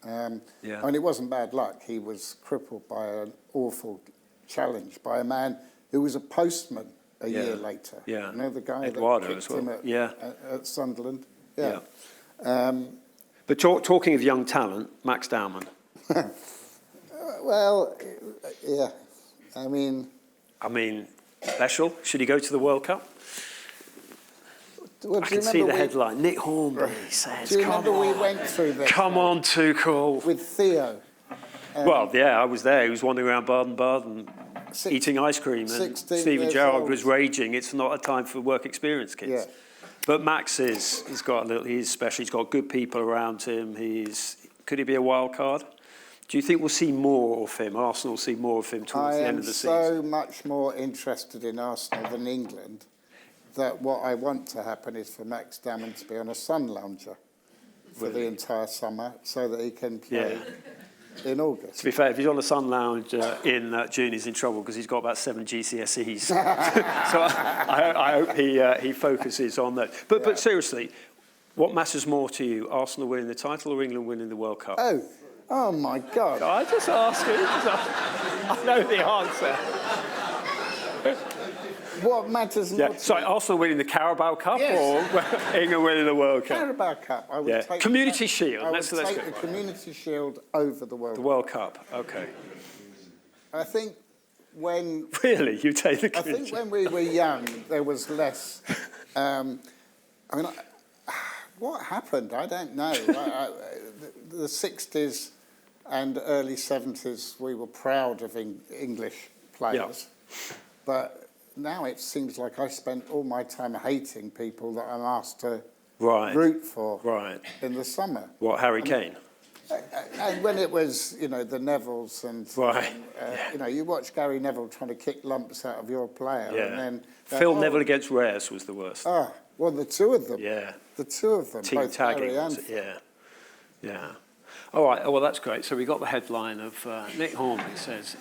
I mean, it wasn't bad luck. He was crippled by an awful challenge by a man who was a postman a year later. Yeah. You know, the guy Eduardo that kicked as well. him at Sunderland. Yeah. But talking of young talent, Max Dowman. Well, yeah. I mean, Special. Should he go to the World Cup? Well, I can see the headline. Nick Hornby says, do you remember we went through this? Come on, Tuchel. With Theo. Well, yeah, I was there. He was wandering around Baden-Baden Six- eating ice cream, and 16 Stephen years Gerrard old. was raging. It's not a time for work experience kids. Yeah. But Max he's special. He's got good people around him. Could he be a wild card? Do you think we'll see more of him? Arsenal will see more of him towards the end of the season? I am so much more interested in Arsenal than England that what I want to happen is for Max Damon to be on a sun lounger for the entire summer so that he can play in August. To be fair, if he's on a sun lounge in June, he's in trouble because he's got about 7 GCSEs. So I hope he focuses on that. But seriously, what matters more to you, Arsenal winning the title or England winning the World Cup? Oh my God. I just ask you. I know the answer. What matters more to Sorry, Arsenal winning the Carabao Cup or England winning the World Cup? Carabao Cup. I would take Community Shield. I would Let's take go. the Community Shield over the World The Cup. World Cup, okay. I think when... Really? You take the I Community think when we were young, there was less... what happened? I don't know. The 60s and early 70s, we were proud of English players. Yeah. But now it seems like I spent all my time hating people that I'm asked to root for in the summer. What, Harry Kane? And when it was, the Nevilles and, you watch Gary Neville trying to kick lumps out of your player. Yeah. And then Phil Neville against Reyes was the worst. Well, the two of them. Yeah. The two of them. Team both tagging. Harry and Yeah. All right. Well, that's great. So we got the headline of Nick Hornby says,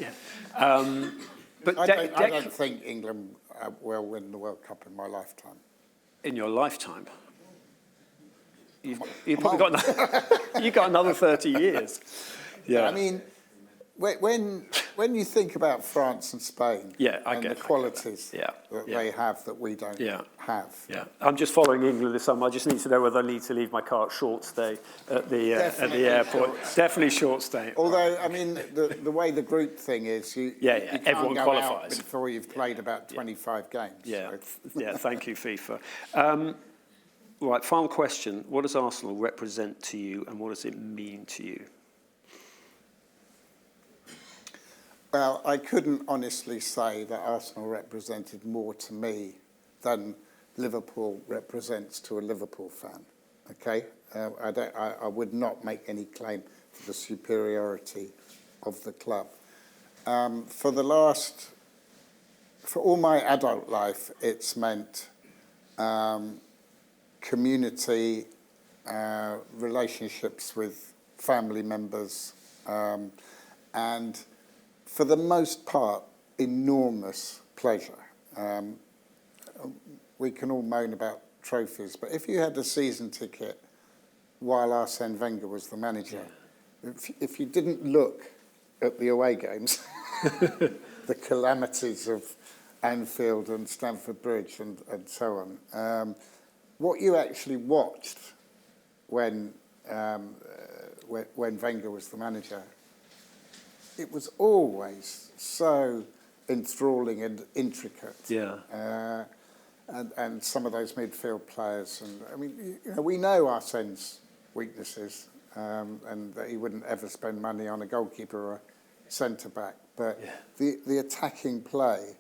but I don't think England will win the World Cup in my lifetime. In your lifetime? You've probably got another 30 years. Yeah. I mean, when you think about France and Spain and the qualities that they have that we don't have. Yeah, I'm just following England this summer. I just need to know whether I need to leave my car at short stay at the airport. Definitely short stay. Although, I mean, the way the group thing is, you can't everyone go qualifies out before you've played about 25 games. Yeah, thank you, FIFA. Right, final question. What does Arsenal represent to you and what does it mean to you? Well, I couldn't honestly say that Arsenal represented more to me than Liverpool represents to a Liverpool fan, okay? I would not make any claim for the superiority of the club. For all my adult life, it's meant community, relationships with family members, and for the most part, enormous pleasure. We can all moan about trophies, but if you had a season ticket while Arsene Wenger was the manager, if you didn't look at the away games, the calamities of Anfield and Stamford Bridge and so on, what you actually watched when Wenger was the manager, it was always so enthralling and intricate. Yeah. And some of those midfield players, and I mean, we know Arsene's weaknesses, and that he wouldn't ever spend money on a goalkeeper or a centre back. But the attacking play,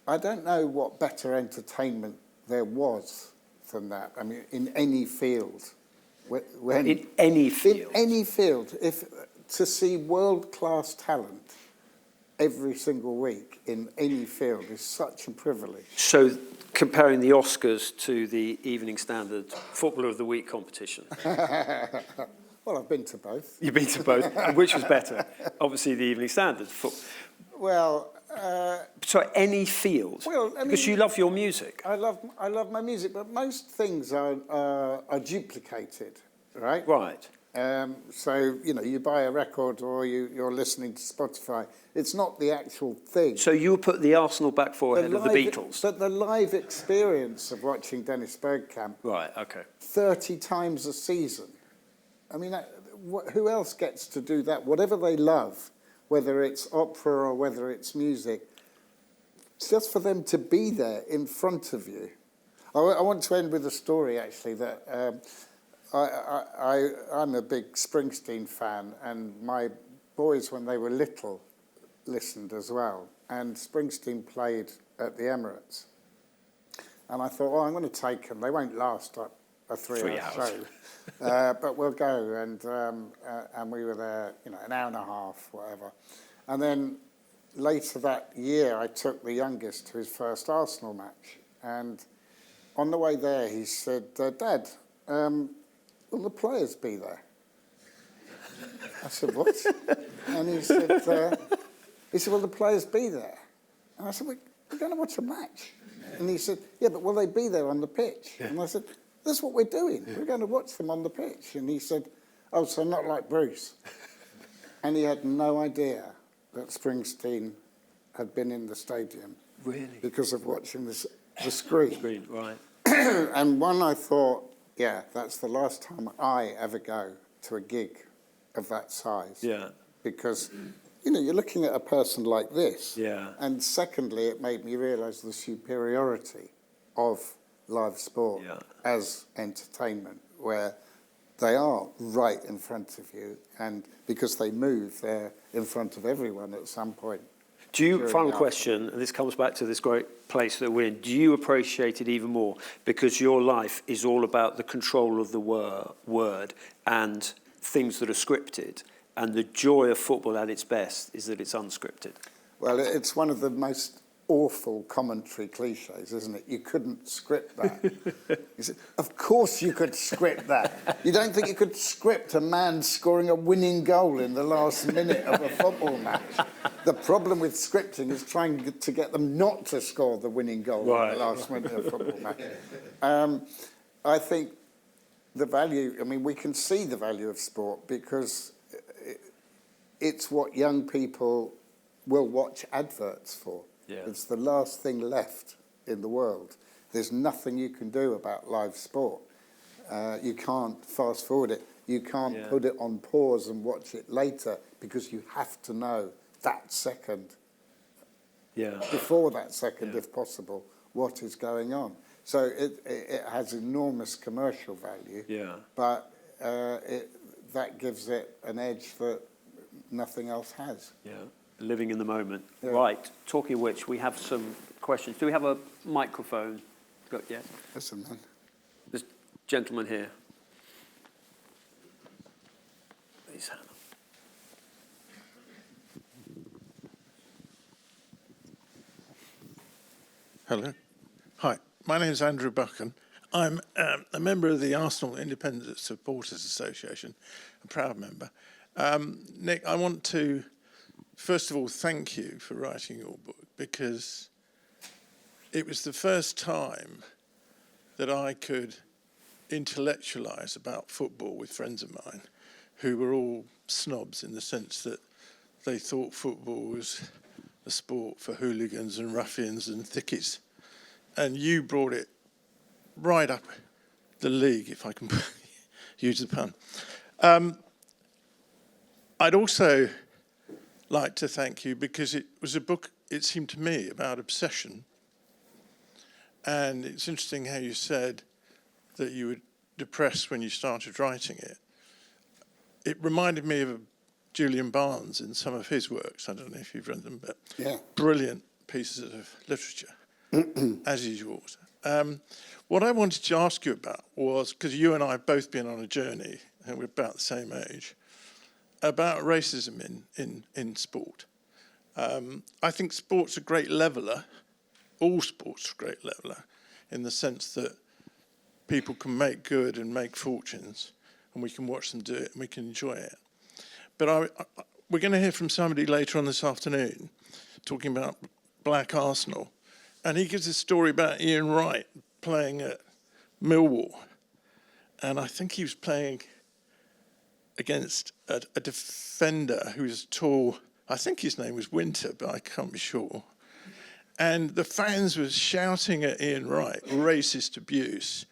I don't know what better entertainment there was than that. I mean, in any field, in any field, to see world-class talent every single week in any field is such a privilege. So, comparing the Oscars to the Evening Standard Footballer of the Week competition. Well, I've been to both. You've been to both. And which was better? Obviously, the Evening Standard. Well, so any field. Well, I mean, because you love your music. I love my music, but most things are duplicated, right? Right. So, you buy a record or you're listening to Spotify. It's not the actual thing. So you would put the Arsenal back four ahead of the Beatles? But the live experience of watching Dennis Bergkamp 30 times a season. I mean, who else gets to do that? Whatever they love, whether it's opera or whether it's music, It's just for them to be there in front of you. I want to end with a story, actually, that I'm a big Springsteen fan, and my boys, when they were little, listened as well. And Springsteen played at the Emirates. And I thought, oh, I'm going to take them. They won't last a 3 hour show. But we'll go. And we were there, an hour and a half, whatever. And then later that year, I took the youngest to his first Arsenal match. And on the way there, he said, Dad, will the players be there? I said, what? And he said, will the players be there? And I said, we're going to watch a match. And he said, yeah, but will they be there on the pitch? Yeah. And I said, that's what we're doing. Yeah. We're going to watch them on the pitch. And he said, oh, so not like Bruce. And he had no idea that Springsteen had been in the stadium. Really? Because of watching the screen. Screen, right. And I thought, yeah, that's the last time I ever go to a gig of that size. Yeah. Because, you're looking at a person like this. Yeah. And secondly, it made me realise the superiority of live sport as entertainment, where they are right in front of you, and because they move, they're in front of everyone at some point. Final question, and this comes back to this great place that we're in, do you appreciate it even more because your life is all about the control of the word and things that are scripted, and the joy of football at its best is that it's unscripted? Well, it's one of the most awful commentary cliches, isn't it? You couldn't script that. You said, of course you could script that. You don't think you could script a man scoring a winning goal in the last minute of a football match? The problem with scripting is trying to get them not to score the winning goal in the last minute of a football match. I think the value, we can see the value of sport because it's what young people will watch adverts for. Yeah. It's the last thing left in the world. There's nothing you can do about live sport. You can't fast forward it. You can't put it on pause and watch it later because you have to know that second, before that second, if possible, what is going on. So it has enormous commercial value, but that gives it an edge that nothing else has. Yeah. Living in the moment. Yeah. Right, talking of which, we have some questions. Do we have a microphone? Yes. Listen, man. This gentleman here. His hand up. Hello. Hi, my name is Andrew Buchan. I'm a member of the Arsenal Independent Supporters Association, a proud member. Nick, I want to first of all, thank you for writing your book, because it was the first time that I could intellectualise about football with friends of mine who were all snobs in the sense that they thought football was a sport for hooligans and ruffians and thickies. And you brought it right up the league, if I can use the pun. I'd also like to thank you because it was a book, it seemed to me, about obsession. And it's interesting how you said that you were depressed when you started writing it. It reminded me of Julian Barnes in some of his works. I don't know if you've read them, but brilliant pieces of literature, as is yours. What I wanted to ask you about was, because you and I have both been on a journey, and we're about the same age, about racism in sport. I think sport's a great leveller. All sports are a great leveller in the sense that people can make good and make fortunes, and we can watch them do it and we can enjoy it. But we're going to hear from somebody later on this afternoon talking about Black Arsenal, and he gives a story about Ian Wright playing at Millwall, and I think he was playing against a defender who was tall. I think his name was Winter, but I can't be sure. And the fans were shouting at Ian Wright, racist abuse,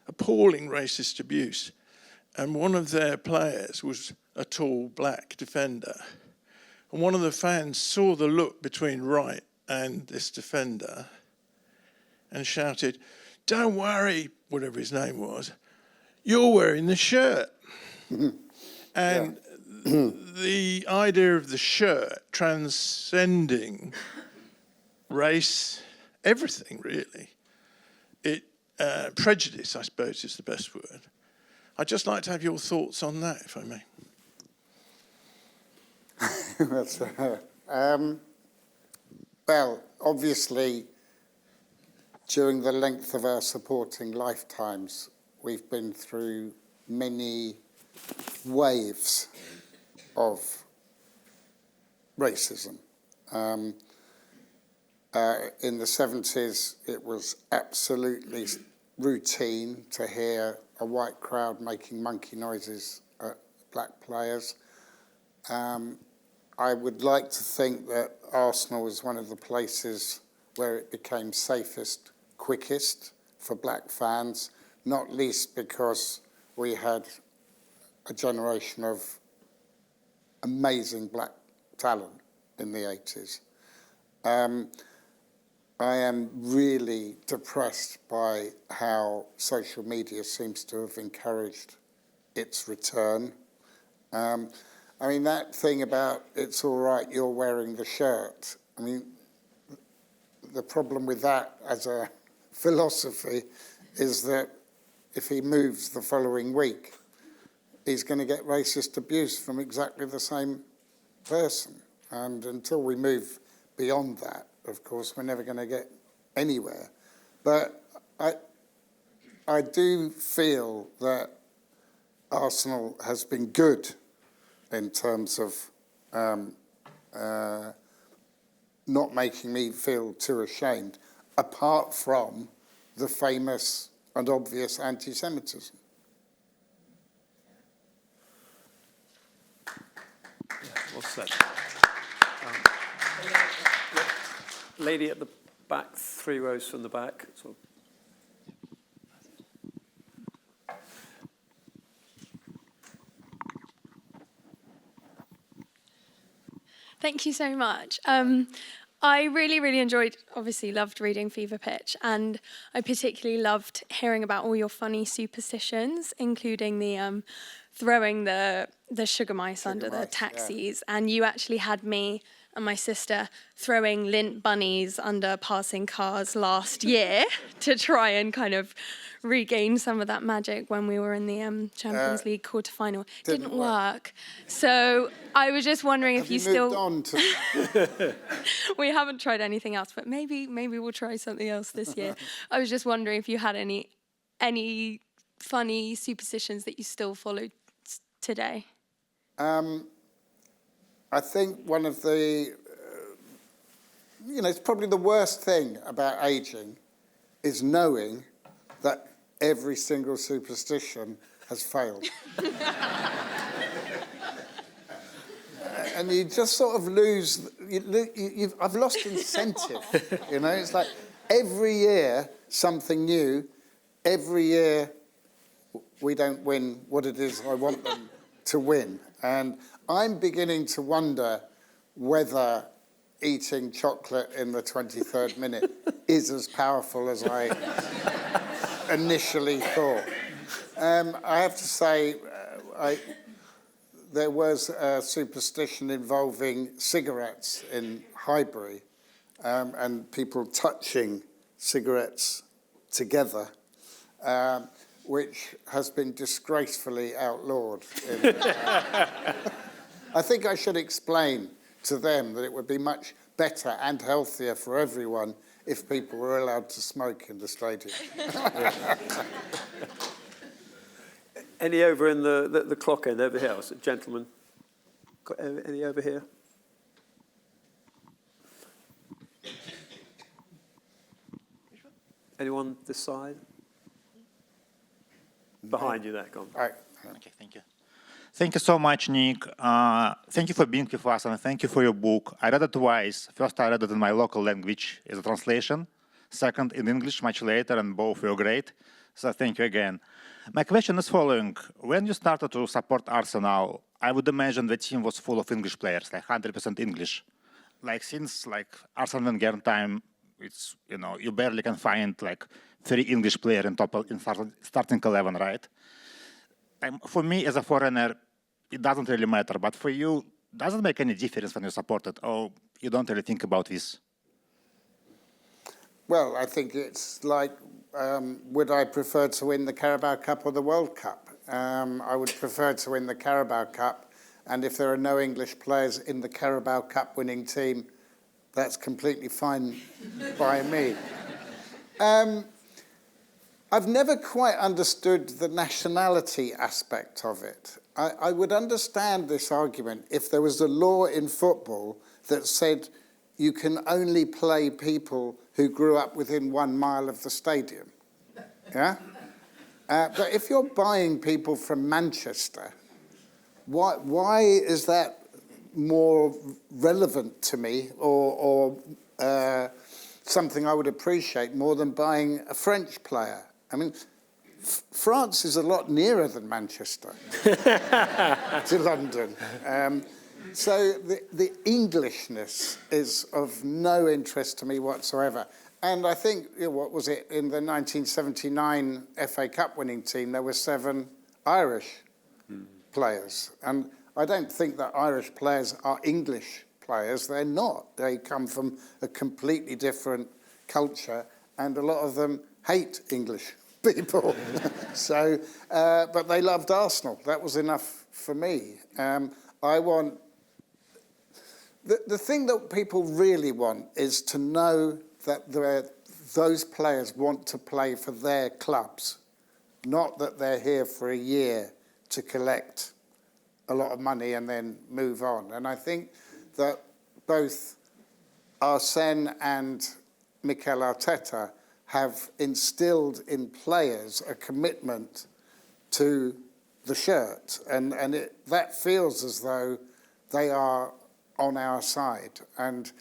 appalling racist abuse. And one of their players was a tall black defender. And one of the fans saw the look between Wright and this defender and shouted, "Don't worry," whatever his name was, "you're wearing the shirt." And the idea of the shirt transcending race, everything really, prejudice, I suppose, is the best word. I'd just like to have your thoughts on that, if I may. That's, well, obviously, during the length of our supporting lifetimes, we've been through many waves of racism. In the 70s, it was absolutely routine to hear a white crowd making monkey noises at black players. I would like to think that Arsenal was one of the places where it became safest, quickest for black fans, not least because we had a generation of amazing black talent in the 80s. I am really depressed by how social media seems to have encouraged its return. I mean, that thing about "it's all right, you're wearing the shirt," I mean, the problem with that as a philosophy is that if he moves the following week, he's going to get racist abuse from exactly the same person. And until we move beyond that, of course, we're never going to get anywhere. But I do feel that Arsenal has been good in terms of not making me feel too ashamed, apart from the famous and obvious anti-Semitism. Well said. Lady at the back, 3 rows from the back. Thank you so much. I really enjoyed, obviously loved reading Fever Pitch, and I particularly loved hearing about all your funny superstitions, including the throwing the sugar mice under the taxis. Yeah. And you actually had me and my sister throwing lint bunnies under passing cars last year to try and kind of regain some of that magic when we were in the Champions League quarterfinal. Didn't work. So I was just wondering if you still... moved on to... We haven't tried anything else, but maybe we'll try something else this year. I was just wondering if you had any funny superstitions that you still follow today. I think one of the, it's probably the worst thing about aging is knowing that every single superstition has failed. And you just sort of lose, I've lost incentive, It's like every year something new, every year we don't win what it is I want them to win. And I'm beginning to wonder whether eating chocolate in the 23rd minute is as powerful as I initially thought. I have to say, there was a superstition involving cigarettes in Highbury, and people touching cigarettes together, which has been disgracefully outlawed. I think I should explain to them that it would be much better and healthier for everyone if people were allowed to smoke in the stadium. Any over in the clock end over here? Gentlemen, got any over here? Anyone this side? Behind you there, go on. Right. Okay, thank you. Thank you so much, Nick. Thank you for being with us, and thank you for your book. I read it twice. First, I read it in my local language as a translation. Second, in English much later, and both were great. So thank you again. My question is following. When you started to support Arsenal, I would imagine the team was full of English players, like 100% English. like since like Arsene Wenger time, it's, you know, you barely can find like 3 English players in starting 11, right? For me as a foreigner, it doesn't really matter, but for you, does it make any difference when you support it, or you don't really think about this? Well, I think it's like, would I prefer to win the Carabao Cup or the World Cup? I would prefer to win the Carabao Cup, and if there are no English players in the Carabao Cup winning team, that's completely fine by me. I've never quite understood the nationality aspect of it. I would understand this argument if there was a law in football that said you can only play people who grew up within 1 mile of the stadium. Yeah? But if you're buying people from Manchester, why is that more relevant to me or something I would appreciate more than buying a French player? I mean, France is a lot nearer than Manchester to London. So the Englishness is of no interest to me whatsoever. And I think, what was it, in the 1979 FA Cup winning team, there were 7 Irish players. And I don't think that Irish players are English players. They're not. They come from a completely different culture, and a lot of them hate English people. So, but they loved Arsenal. That was enough for me. I want... The thing that people really want is to know that those players want to play for their clubs, not that they're here for a year to collect a lot of money and then move on. And I think that both Arsene and Mikel Arteta have instilled in players a commitment to the shirt. And that feels as though they are on our side. And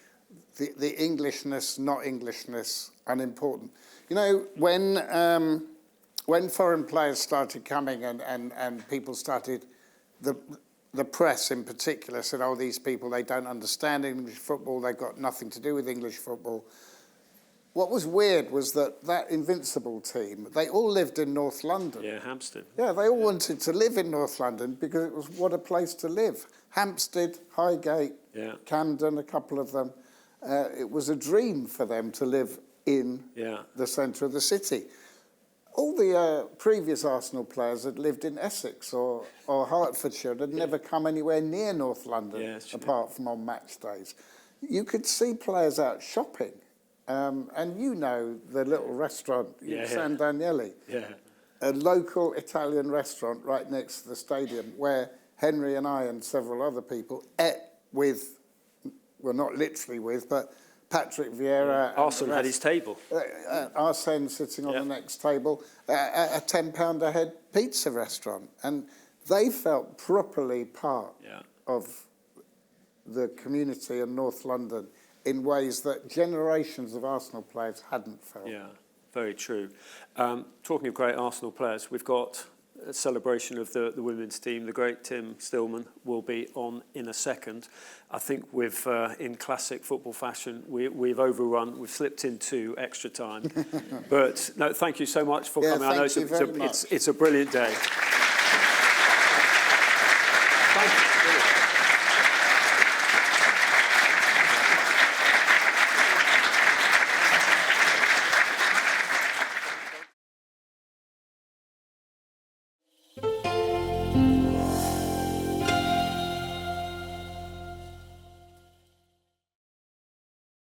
the Englishness, not Englishness, unimportant. You know, when foreign players started coming and people started, the press in particular said, oh, these people, they don't understand English football, they've got nothing to do with English football. What was weird was that Invincible team, they all lived in North London. Yeah, Hampstead. Yeah, they all wanted to live in North London because it was what a place to live. Hampstead, Highgate, Camden, a couple of them. It was a dream for them to live in the centre of the city. All the previous Arsenal players had lived in Essex or Hertfordshire, had never come anywhere near North London, apart from on match days. You could see players out shopping. And you know the little restaurant in San Daniele, a local Italian restaurant right next to the stadium where Henry and I and several other people ate with, well, not literally with, but Patrick Vieira. Arsene had his table. Arsene sitting on the next table, a £10 a head pizza restaurant. And they felt properly part of the community in North London in ways that generations of Arsenal players hadn't felt. Yeah, very true. Talking of great Arsenal players, we've got a celebration of the women's team. The great Tim Stillman will be on in a second. I think we've, in classic football fashion, we've overrun. We've slipped into extra time. But no, thank you so much for coming. I know it's a brilliant day. Thank you.